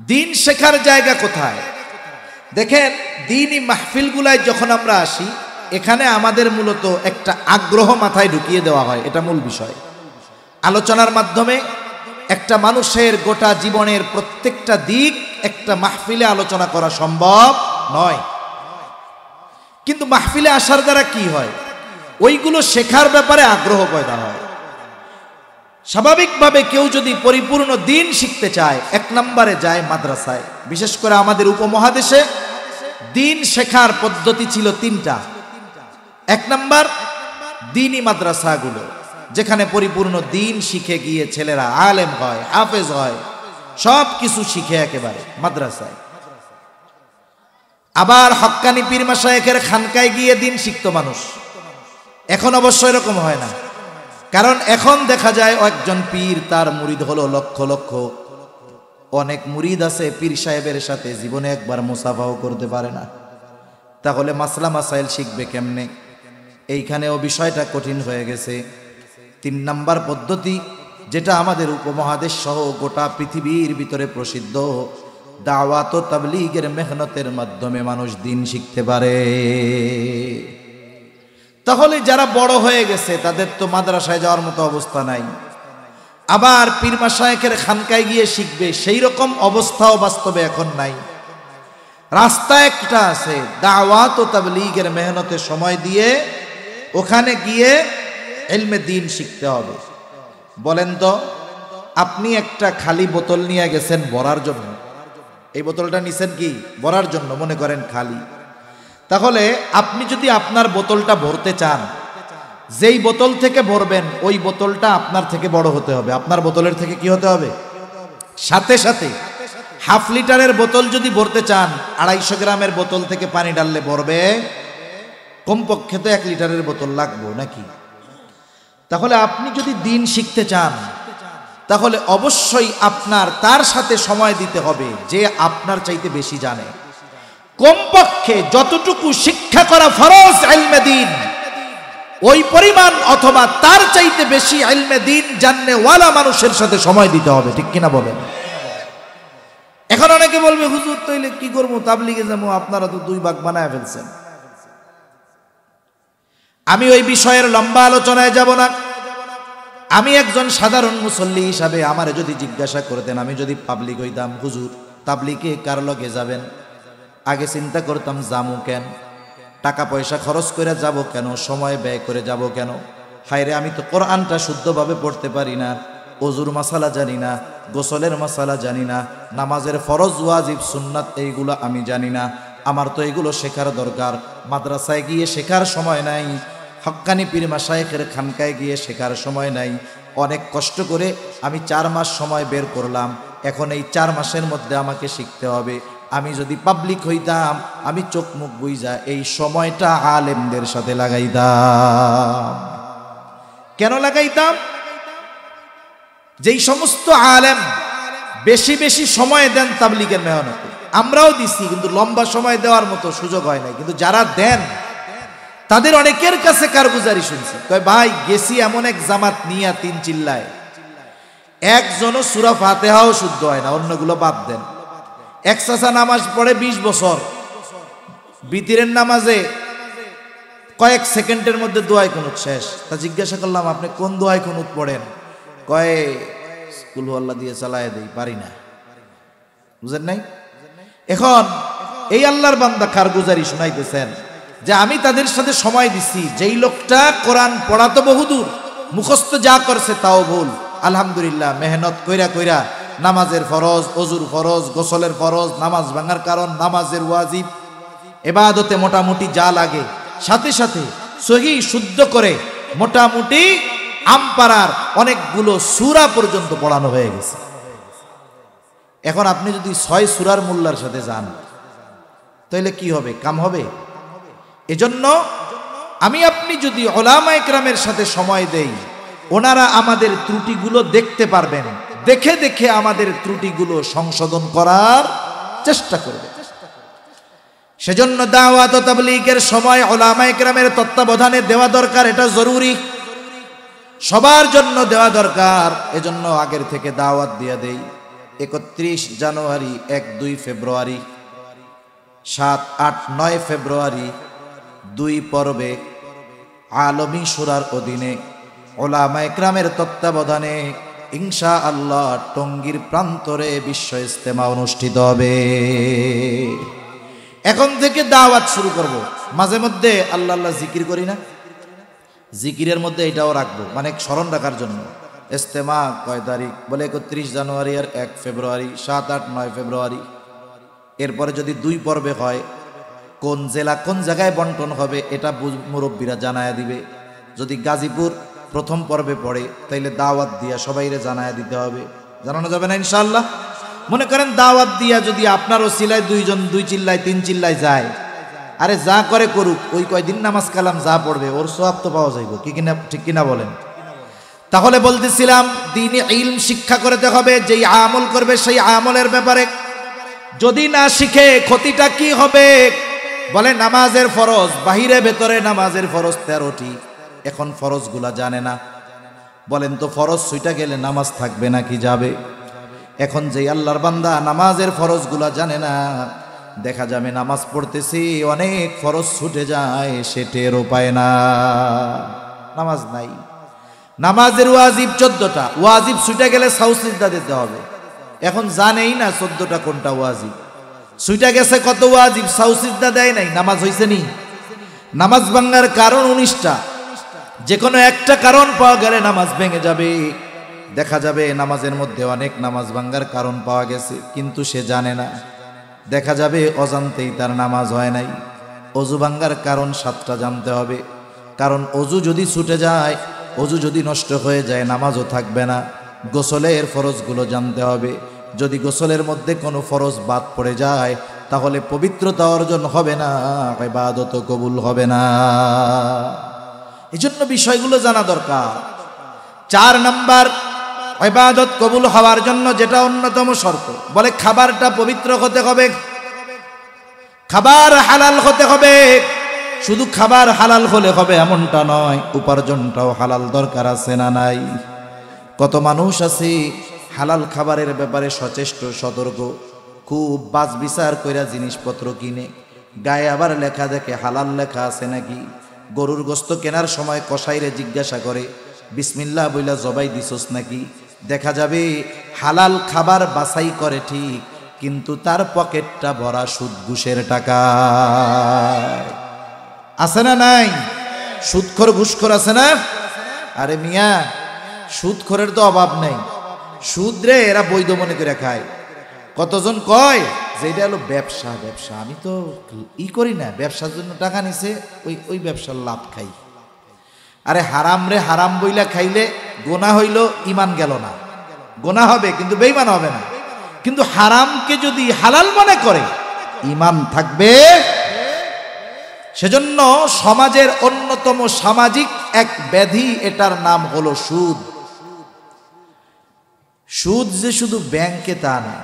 A: দ্বীন শেখার জায়গা কোথায়? দেখেন, দ্বীনি মাহফিলগুলায় যখন আমরা আসি, এখানে আমাদের মূলত একটা আগ্রহ মাথায় ঢুকিয়ে দেওয়া হয়। এটা মূল বিষয়। আলোচনার মাধ্যমে একটা মানুষের গোটা জীবনের প্রত্যেকটা দিক একটা মাহফিলে আলোচনা করা সম্ভব নয়। কিন্তু মাহফিলে আসার দ্বারা কি হয়? ওইগুলো শেখার ব্যাপারে আগ্রহ পয়দা হয়। স্বাভাবিকভাবে কেউ যদি পরিপূর্ণ দিন শিখতে চায়, এক নম্বরে যায় মাদ্রাসায়। বিশেষ করে আমাদের উপমহাদেশে দিন শেখার পদ্ধতি ছিল তিনটা। এক নম্বর দিনী মাদ্রাসাগুলো, যেখানে পরিপূর্ণ দিন শিখে গিয়ে ছেলেরা আলেম হয়, হাফেজ হয়, সব কিছু শিখে একেবারে মাদ্রাসায়। আবার হক্কানি পীর মাশায়েখের খানকায় গিয়ে দিন শিখতো মানুষ। এখন অবশ্য এরকম হয় না, কারণ এখন দেখা যায় একজন পীর, তার মুরিদ হলো লক্ষ লক্ষ। অনেক মুরিদ আছে পীর সাহেবের সাথে জীবনে একবার মুসাফাও করতে পারে না, তাহলে মাসলা মাসাইল শিখবে কেমনে? এইখানেও বিষয়টা কঠিন হয়ে গেছে। 3 নাম্বার পদ্ধতি, যেটা আমাদের উপমহাদেশ সহ গোটা পৃথিবীর ভিতরে প্রসিদ্ধ, দাওয়াত ও তাবলীগের মেহনতের মাধ্যমে মানুষ দিন শিখতে পারে। তাহলে যারা বড় হয়ে গেছে তাদের তো মাদ্রাসায় যাওয়ার মতো অবস্থা নাই, আবার পীর মাশায়েখের খানকায় গিয়ে শিখবে সেই রকম অবস্থাও বাস্তবে এখন নাই। রাস্তা একটা আছে, দাওয়াত ও তাবলীগের মেহনতে সময় দিয়ে ওখানে গিয়ে ইলমে দ্বীন শিখতে হবে। বলেন তো, আপনি একটা খালি বোতল নিয়ে গেছেন ভরার জন্য, এই বোতলটা নিছেন কি ভরার জন্য, মনে করেন খালি। তাহলে আপনি যদি আপনার বোতলটা ভরতে চান, যেই বোতল থেকে ভরবেন ওই বোতলটা আপনার থেকে বড় হতে হবে। আপনার বোতলের থেকে কি হতে হবে? সাথে সাথে হাফ লিটারের বোতল যদি ভরতে চান, 250 গ্রামের বোতল থেকে পানি ঢাললে ভরবে? কমপক্ষে তো 1 লিটারের বোতল লাগবে নাকি? তাহলে আপনি যদি দিন শিখতে চান, তাহলে অবশ্যই আপনার তার সাথে সময় দিতে হবে যে আপনার চাইতে বেশি জানে। কমপক্ষে যতটুকু শিক্ষা করা ফরজ ইলমে দ্বীন, ওই পরিমাণ অথবা তার চাইতে বেশি ইলমে দ্বীন জাননেওয়ালা মানুষের সাথে সময় দিতে হবে। ঠিক কিনা বলেন? এখন অনেকে বলবে, হুজুর তাইলে কি করবো, তাবলীগে যাবো, আপনারা তো 2 ভাগ বানায় ফেলছেন। আমি ওই বিষয়ের লম্বা আলোচনায় যাব না। আমি একজন সাধারণ মুসল্লি হিসাবে আমারে যদি জিজ্ঞাসা করতেন, আমি যদি পাবলিক হইতাম, হুজুর তাবলীগে কার লগে যাবেন, আগে চিন্তা করতাম যামু কেন, টাকা পয়সা খরচ করে যাব কেন, সময় ব্যয় করে যাব কেন? হায়রে, আমি তো কোরআনটা শুদ্ধভাবে পড়তে পারি না, ওজুর মাসালা জানি না, গোসলের মাসালা জানি না, নামাজের ফরজ ওয়াজিব সুন্নাত এইগুলো আমি জানি না। আমার তো এগুলো শেখার দরকার। মাদ্রাসায় গিয়ে শেখার সময় নাই, হক্কানি পীর মাশায়েখের খানকায় গিয়ে শেখার সময় নাই। অনেক কষ্ট করে আমি 4 মাস সময় বের করলাম, এখন এই 4 মাসের মধ্যে আমাকে শিখতে হবে। আমি যদি পাবলিক হইতাম, আমি চোখ মুখ বুইজা এই সময়টা আলেমদের সাথে লাগাইতাম। কেন লাগাইতাম? যেই সমস্ত আলেম বেশি বেশি সময় দেন তাবলীগের মেহনতে, আমরাও দিছি, কিন্তু লম্বা সময় দেওয়ার মতো সুযোগ হয় নাই। কিন্তু যারা দেন তাদের অনেকের কাছে কারগুজারি শুনছি, কয় ভাই গেছি এমন এক জামাত নিয়া 3 চিল্লায়, একজনও সূরা ফাতিহাও শুদ্ধ হয় না, অন্যগুলো বাদ দেন। এক চাচা নামাজ পড়ে 20 বছর, বিতিরের নামাজে কয়েক সেকেন্ডের মধ্যে দোয়ায় কুনুত শেষ। তা জিজ্ঞাসা করলাম, আপনি কোন দোয়ায় কুনুত পড়েন? কয় কুল আল্লাহ দিয়ে চালায় দেই, পারি না। বুঝেন নাই? এখন এই আল্লাহর বান্দা কারগুজারি শোনাইতেছেন যে আমি তাদের সাথে সময় দিছি, যেই লোকটা কোরআন পড়াতো বহুদূর, মুখস্থ যা করছে তাও ভুল। আলহামদুলিল্লাহ, মেহনত কইরা কইরা নামাজের ফরজ, ওজুর ফরজ, গোসলের ফরজ, নামাজ ভাঙার কারণ, নামাজের ওয়াজিব, ইবাদতে মোটামুটি যা লাগে, সাথে সাথে সহি শুদ্ধ করে মোটামুটি আমপারার অনেকগুলো সূরা পর্যন্ত পড়ানো হয়ে গেছে। এখন আপনি যদি 6 সূরার মোল্লার সাথে যান, তাহলে কি হবে? কাম হবে? এজন্য আমি আপনি যদি উলামায়ে কেরামের সাথে সময় দেই, ওনারা আমাদের ত্রুটিগুলো দেখতে পারবেন, দেখে দেখে আমাদের ত্রুটিগুলো সংশোধন করার চেষ্টা করবে। সেজন্য দাওয়াত ও তাবলীগের সময় উলামায়ে কেরামের তত্ত্বাবধানে দেওয়া দরকার, এটা জরুরি, সবার জন্য দেওয়া দরকার। এজন্য আগের থেকে দাওয়াত দিয়ে দেই। 31 জানুয়ারি, 1-2 ফেব্রুয়ারি, 7, 8, 9 ফেব্রুয়ারি 2 পর্বে আলমী সূরার অধীনে উলামায়ে কেরামের তত্ত্বাবধানে ইনশাআল্লাহ টঙ্গীর প্রান্তরে বিশ্ব ইজতেমা অনুষ্ঠিত হবে। এখন থেকে দাওয়াত শুরু করব। মাঝে মধ্যে আল্লাহ আল্লাহ জিকির করি না, জিকিরের মধ্যে এটাও রাখবো, মানে স্মরণ রাখার জন্য। ইজতেমা কয় তারিখ? বলে 31 জানুয়ারি আর 1 ফেব্রুয়ারি, 7, 8, 9 ফেব্রুয়ারি। এরপরে যদি 2 পর্বে হয়, কোন জেলা কোন জায়গায় বন্টন হবে এটা মুরব্বীরা জানায়া দিবে। যদি গাজীপুর প্রথম পর্বে পড়ে তাইলে দাওয়াত দিয়া সবাইরে জানায়া দিতে হবে। জানানো যাবে না ইনশাআল্লাহ? মনে করেন দাওয়াত দিয়া যদি আপনার ওসিলায় 2 জন 2 চিল্লায় 3 চিল্লায় যায়, আরে যা করে করুক, ওই কয়দিন নামাজ কালাম যা পড়বে ওর সওয়াব তো পাওয়া যাইব, কি কিনা ঠিক কিনা বলেন? তাহলে বলতেছিলাম দ্বীনি ইলম শিক্ষা করতে হবে, যেই আমল করবে সেই আমলের ব্যাপারে। যদি না শিখে ক্ষতিটা কি হবে? বলে নামাজের ফরজ, বাহিরে ভেতরে নামাজের ফরজ 13টি, এখন ফরজগুলা জানে না। বলেন তো ফরজ ছুইটা গেলে নামাজ থাকবে নাকি যাবে? এখন যে আল্লাহর বান্দা নামাজের ফরজগুলা জানে না, দেখা যাবে নামাজ পড়তেছি অনেক ফরজ ছুটে যায়, সে টেরও পায় না, নামাজ নাই। নামাজের ওয়াজিব 14টা, ওয়াজিব ছুটে গেলে সাউসিজদা দিতে হবে। এখন জানেই না 14টা কোনটা ওয়াজিব, ছুটে গেছে কত ওয়াজিব, সাউসিজদা দেয় নাই, নামাজ হইছে নি? নামাজ ভাঙার কারণ 19টা, যে কোনো একটা কারণ পাওয়া গেলে নামাজ ভেঙে যাবে। দেখা যাবে নামাজের মধ্যে অনেক নামাজ ভাঙার কারণ পাওয়া গেছে, কিন্তু সে জানে না। দেখা যাবে অজান্তেই তার নামাজ হয় নাই। অজু ভাঙার কারণ 7টা জানতে হবে, কারণ অজু যদি ছুটে যায়, অজু যদি নষ্ট হয়ে যায়, নামাজও থাকবে না। গোসলের ফরজগুলো জানতে হবে, যদি গোসলের মধ্যে কোনো ফরজ বাদ পড়ে যায় তাহলে পবিত্রতা অর্জন হবে না, ইবাদত কবুল হবে না। এজন্য বিষয়গুলো জানা দরকার। 4 নাম্বার ইবাদত কবুল হওয়ার জন্য যেটা অন্যতম শর্ত, বলে খাবারটা পবিত্র হতে হবে, খাবার হালাল হতে হবে। শুধু খাবার হালাল হলে হবে এমনটা নয়, উপার্জনটাও হালাল দরকার আছে না নাই? কত মানুষ আছে হালাল খাবারের ব্যাপারে সচেষ্ট সতর্ক, খুব বাজ বিচার কইরা জিনিসপত্র কিনে, গায়ে আবার লেখা দেখে হালাল লেখা আছে নাকি। গরুর গোস্ত কেনার সময় কসাইরে জিজ্ঞাসা করে বিসমিল্লাহ বইলা জবাই দিছস নাকি। দেখা যাবে হালাল খাবার বাছাই করে ঠিক, কিন্তু তার পকেটটা ভরা সুদ ঘুষের টাকা। আছে না নাই? সুদখোর ঘুষখোর আছে না? আরে মিয়া, সুদখোরের তো অভাব নেই, সুদ রে এরা বৈধ মনে করে খায়। কতজন কয় যে এটা হলো ব্যবসা, ব্যবসা আমি তো করি না, ব্যবসার জন্য টাকা নিছে, ওই ব্যবসার লাভ খাই। আরে হারাম রে হারাম বইলা খাইলে গোনা হইল, ইমান গেল না। গোনা হবে কিন্তু বেঈমান হবে না, কিন্তু হারামকে যদি হালাল মনে করে ইমান থাকবে। সেজন্য সমাজের অন্যতম সামাজিক এক ব্যাধি, এটার নাম হলো সুদ। সুদ যে শুধু ব্যাংকে তা না,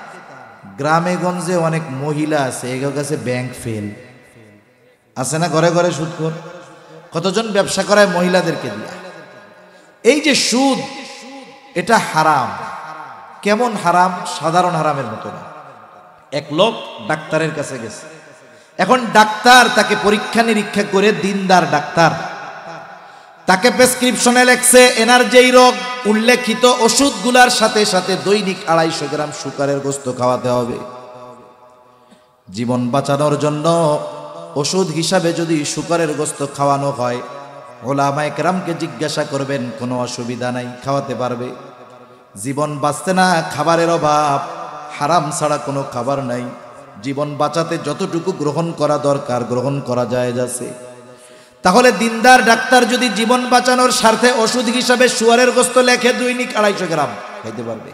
A: গ্রামে গঞ্জে অনেক মহিলা আছে এগুলোর কাছে ব্যাংক ফেল আছে না, ঘরে ঘরে সুদখোর। কতজন ব্যবসা করায় মহিলাদেরকে দিয়া। এই যে সুদ, এটা হারাম। কেমন হারাম? সাধারণ হারামের মতো না। এক লোক ডাক্তারের কাছে গেছে, এখন ডাক্তার তাকে পরীক্ষা নিরীক্ষা করে, দিনদার ডাক্তার তাকে প্রেসক্রিপশনে লেখছে এনার যেই রোগ উল্লেখিত ওষুধগুলার সাথে সাথে দৈনিক 250 গ্রাম শুকরের গোশত খাওয়াতে হবে। জীবন বাঁচানোর জন্য ওষুধ হিসাবে যদি শুকরের গোশত খাওয়ানো হয়, ওলামায়ে কেরামকে জিজ্ঞাসা করবেন, কোনো অসুবিধা নাই, খাওয়াতে পারবে। জীবন বাঁচতে না, খাবারের অভাব, হারাম ছাড়া কোনো খাবার নাই। জীবন বাঁচাতে যতটুকু গ্রহণ করা দরকার গ্রহণ করা যায় যাচ্ছে। তাহলে দিনদার ডাক্তার যদি জীবন বাঁচানোর স্বার্থে ওষুধ হিসাবে শুয়ারের গোশত লেখে দৈনিক 250 গ্রাম খাইতে পারবে।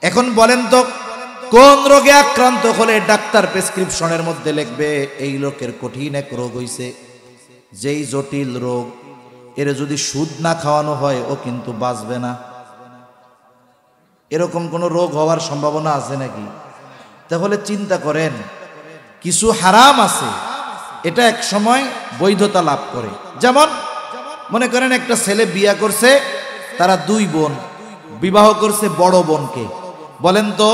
A: এখন বলেন তো কোন রোগে আক্রান্ত হলে ডাক্তার প্রেসক্রিপশনের মধ্যে লিখবে এই লোকের কঠিন এক রোগ হইছে, যেই জটিল রোগ, এর যদি সুদ না খাওয়ানো হয় ও কিন্তু বাঁচবে না। এরকম কোন রোগ হওয়ার সম্ভাবনা আছে নাকি? তাহলে চিন্তা করেন, কিছু হারাম আছে এটা এক সময় বৈধতা লাভ করে। যেমন মনে করেন একটা ছেলে বিয়ে করছে, তারা 2 বোন, বিবাহ করছে বড় বোনকে। বলেন তো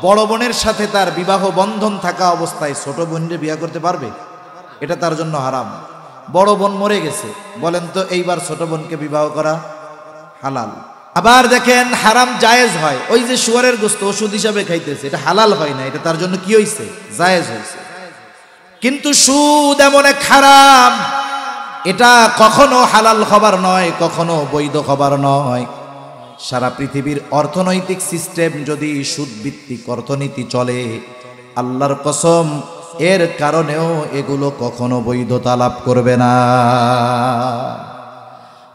A: বড় বোনের সাথে তার বিবাহ বন্ধন থাকা অবস্থায় ছোট বোনকে বিয়ে করতে পারবে? এটা তার জন্য হারাম। বড় বোন মরে গেছে, বলেন তো এইবার ছোট বোনকে বিবাহ করা হালাল। আবার দেখেন হারাম জায়েজ হয়, ওই যে শুয়ারের গোশত ওষুধ হিসাবে খাইতেছে, এটা হালাল হয় না, এটা তার জন্য কি হইছে? জায়েজ হইছে। কিন্তু সুদ এমন এক হারাম, এটা কখনো হালাল খাবার নয়, কখনো বৈধ খাবার নয়। সারা পৃথিবীর অর্থনৈতিক সিস্টেম যদি সুদ ভিত্তিক অর্থনীতি চলে, আল্লাহর কসম এর কারণেও এগুলো কখনো বৈধতা লাভ করবে না।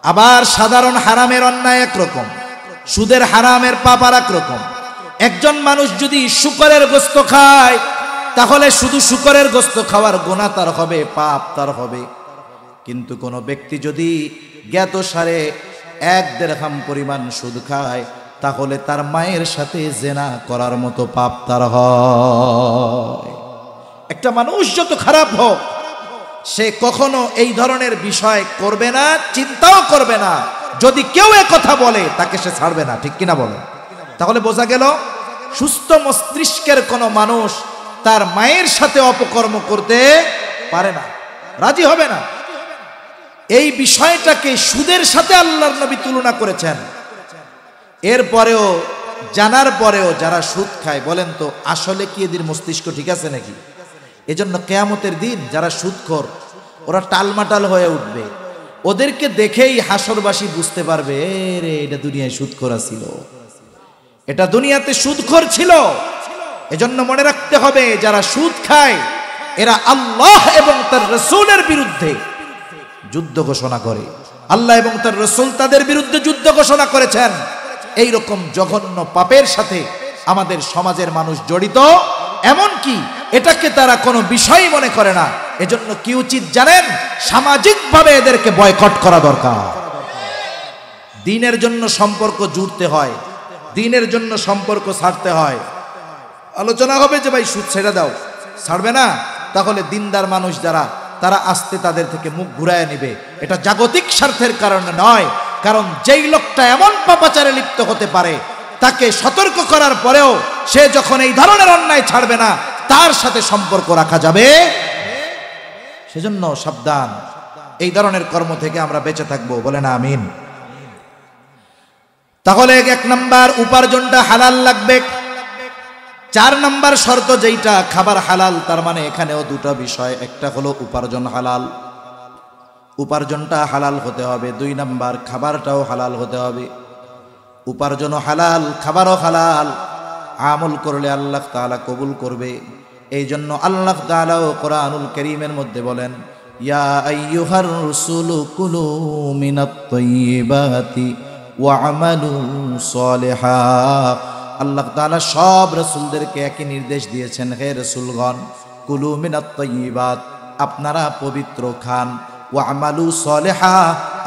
A: আবার সাধারণ হারামের অন্যায় একরকম, সুদের হারামের পাপ আর একরকম। একজন মানুষ যদি শুকরের গোশত খায়, তাহলে শুধু শুকরের গোশত খাওয়ার গুনাহ তার হবে, পাপ তার হবে। কিন্তু কোনো ব্যক্তি যদি জ্ঞাত সারে 1 দিরহাম পরিমাণ সুদ খায়, তাহলে তার মায়ের সাথে জেনা করার মতো পাপ তার হয়। একটা মানুষ যত খারাপ হোক, সে কখনো এই ধরনের বিষয় করবে না, চিন্তাও করবে না। যদি কেউ এ কথা বলে, তাকে সে ছাড়বে না। ঠিক কিনা বলে? তাহলে বোঝা গেল সুস্থ মস্তিষ্কের কোনো মানুষ তার মায়ের সাথে অপকর্ম করতে পারে না, রাজি হবে না। এই বিষয়টাকে সুদের সাথে আল্লাহর নবী তুলনা করেছেন। এরপরেও জানার পরেও যারা সুদ খায়, বলেন তো আসলে কি এদের মস্তিষ্ক ঠিক আছে নাকি? এজন্য কিয়ামতের দিন যারা সুদখোর, ওরা টালমাটাল হয়ে উঠবে। ওদেরকে দেখেই হাসরবাসী বুঝতে পারবে, রে এটা দুনিয়ায় সুদখোর ছিল, এটা দুনিয়াতে সুদখোর ছিল। এজন্য মনে রাখতে হবে, যারা সুদ খায় এরা আল্লাহ এবং তার রাসূলের বিরুদ্ধে যুদ্ধ ঘোষণা করে। আল্লাহ এবং তার রাসূল তাদের বিরুদ্ধে যুদ্ধ ঘোষণা করেছেন। এই রকম জঘন্য পাপের সাথে আমাদের সমাজের মানুষ জড়িত, এমনকি এটাকে তারা কোনো বিষয় মনে করে না। এজন্য কি উচিত জানেন? সামাজিকভাবে এদেরকে বয়কট করা দরকার। দ্বীনের জন্য সম্পর্ক জুড়তে হয়, দ্বীনের জন্য সম্পর্ক ছাড়তে হয়। আলোচনা হবে যে ভাই সুদ ছেড়ে দাও, ছাড়বে না, তাহলে দিনদার মানুষ যারা, তারা আস্তে তাদের থেকে মুখ ঘুরায় নেবে। এটা জাগতিক স্বার্থের কারণে নয়, কারণ যেই লোকটা এমন পাপাচারে লিপ্ত হতে পারে, তাকে সতর্ক করার পরেও সে যখন এই ধরনের অন্যায় ছাড়বে না, তার সাথে সম্পর্ক রাখা যাবে। সেজন্য সাবধান, এই ধরনের কর্ম থেকে আমরা বেঁচে থাকবো, বলেন আমিন। তাহলে 1 নাম্বার উপার্জনটা হালাল লাগবে। 4 নাম্বার শর্ত যেইটা খাবার হালাল, তার মানে এখানেও দুটো বিষয়, একটা হলো উপার্জন হালাল, উপার্জনটা হালাল হতে হবে। 2 নাম্বার খাবারটাও হালাল হতে হবে। উপার্জনও হালাল, খাবারও হালাল। আমল করলে আল্লাহ তাআলা কবুল করবে। এই জন্য আল্লাহ তাআলাও কোরআনুল কারীমের মধ্যে বলেন, ইয়া আইয়ুহার রাসূলু কুলু মিনাত তাইয়্যিবাতি ওয়া আমালু সলিহা। আল্লাহ তাআলা সব রাসূলদেরকে একই নির্দেশ দিয়েছেন, হে রাসূলগণ, কুলু মিনাত তাইয়্যিবাত, আপনারা পবিত্র খান, ওয়া আমালু সলিহা,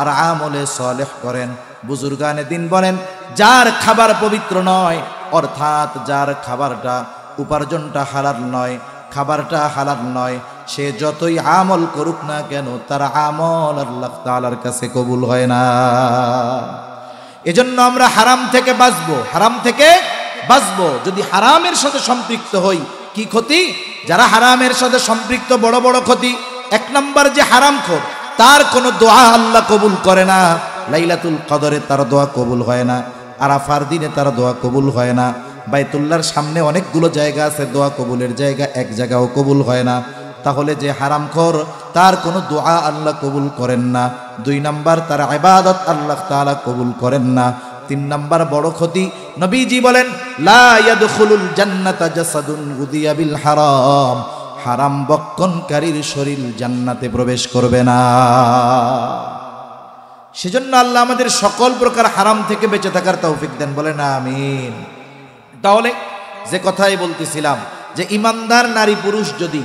A: আর আমলে সলেহ করেন। বুজুর্গানে দিন বলেন, যার খাবার পবিত্র নয়, অর্থাৎ যার খাবারটা উপার্জনটা হালাল নয়, খাবারটা হালাল নয়, সে যতই আমল করুক না কেন, তার আমল আল্লাহ তাআলার কাছে কবুল হয় না। এজন্য আমরা হারাম থেকে বাঁচবো, হারাম থেকে বাঁচবো। যদি হারামের সাথে সম্পৃক্ত হই, কি ক্ষতি? যারা হারামের সাথে সম্পৃক্ত, বড় বড় ক্ষতি। 1 নাম্বার যে হারামখোর, তার কোনো দোয়া আল্লাহ কবুল করে না। লাইলাতুল কদরে তার দোয়া কবুল হয় না, আরাফার দিনে তার দোয়া কবুল হয় না, বাইতুল্লাহর সামনে অনেকগুলো জায়গা আছে দোয়া কবুলের জায়গা, এক জায়গাও কবুল হয় না। তাহলে যে হারামখোর, তার কোনো দোয়া আল্লাহ কবুল করেন না। 2 নাম্বার তার ইবাদত আল্লাহ তাআলা কবুল করেন না। 3 নাম্বার বড় ক্ষতি, নবীজি বলেন, লা ইয়াদখুলুল জান্নাতা জাসাদুন গুদিয়া বিল হারাম, হারাম বক্ষণকারীর শরীর জান্নাতে প্রবেশ করবে না। সেজন্য আল্লাহ আমাদের সকল প্রকার হারাম থেকে বেঁচে থাকার তৌফিক দেন, বলেন আমিন। তাহলে যে কথাই বলতেছিলাম, যে ইমানদার নারী পুরুষ যদি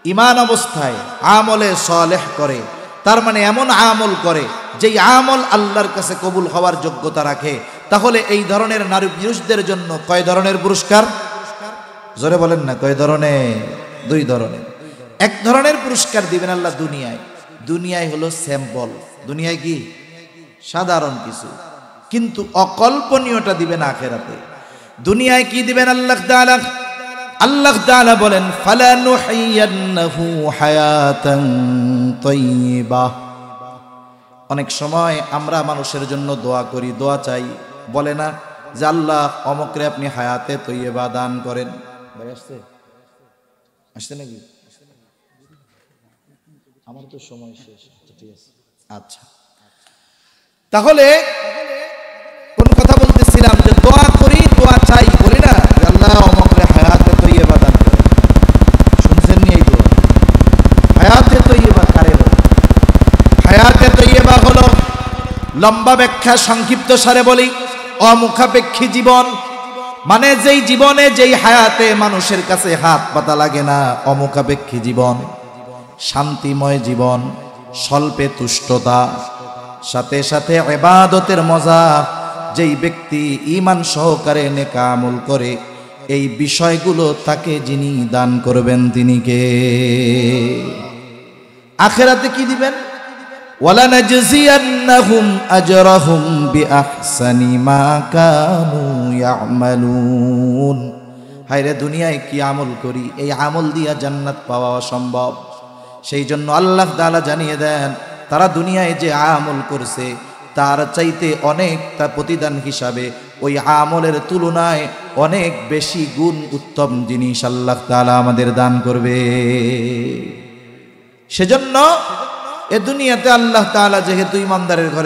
A: ইমান অবস্থায় আমলে সলেহ করে, তার মানে এমন আমল করে যেই আমল আল্লাহর কাছে কবুল হওয়ার যোগ্যতা রাখে, তাহলে এই ধরনের নারী পুরুষদের জন্য কয় ধরনের পুরস্কার? জোরে বলেন না, কয় ধরনের? 2 ধরনের। 1 ধরনের পুরস্কার দিবেন আল্লাহ দুনিয়ায়। দুনিয়ায় হলো স্যাম্পল, দুনিয়ায় কি সাধারণ কিছু, কিন্তু অকল্পনীয়টা দিবেন আখিরাতে। দুনিয়ায় কি দিবেন আল্লাহ তাআলা? আল্লাহ তাআলা বলেন, ফালানুহিয়ান্নাহু হায়াতান তাইয়্যিবা। অনেক সময় আমরা মানুষের জন্য দোয়া করি, দোয়া চাই, বলে না যে আল্লাহ অমুকরে আপনি হায়াতে তাইয়্যিবা দান করেন। ভাই আসছে আসছে নাকি? আমার তো সময় শেষ, ঠিক আছে। আচ্ছা, তাহলে কোন বলতেছিলাম যে দোয়া করি, দোয়া চাই, বলি না যে আল্লাহ অমকরে হায়াতে তৈয়বা দান করে। শুনছেন নি এই দোয়া? হায়াতে তৈয়বা কারে বলে? হায়াতে তৈয়বা হলো, লম্বা ব্যাখ্যা সংক্ষিপ্ত সারে বলি, অমুখাপেক্ষী জীবন। মানে যেই জীবনে, যেই হায়াতে মানুষের কাছে হাত পাতা লাগে না, অমুখাপেক্ষী জীবন, শান্তিময় জীবন, স্বল্পে তুষ্টতা, সাথে সাথে ইবাদতের মজা। যেই ব্যক্তি ঈমান সহকারে নেক আমল করে, এই বিষয়গুলো তাকে যিনি দান করবেন তিনি কে? আখিরাতে কি দিবেন? ওয়ালানাজজিয়ান্নাহুম আজরাহুম বিআহসানি মা কানু ইয়ামালুন। হায়রে দুনিয়ায় কি আমল করি, এই আমল দিয়া জান্নাত পাওয়া অসম্ভব। সেই জন্য আল্লাহ তাআলা জানিয়ে দেন, তারা দুনিয়ায় যে আমল করছে তার চাইতে অনেক, তার প্রতিদান হিসাবে ওই আমলের তুলনায় অনেক বেশি গুণ উত্তম জিনিস আল্লাহ তাআলা আমাদের দান করবে। সেজন্য এ দুনিয়াতে আল্লাহ তাআলা যেহেতু ইমানদারের ঘরে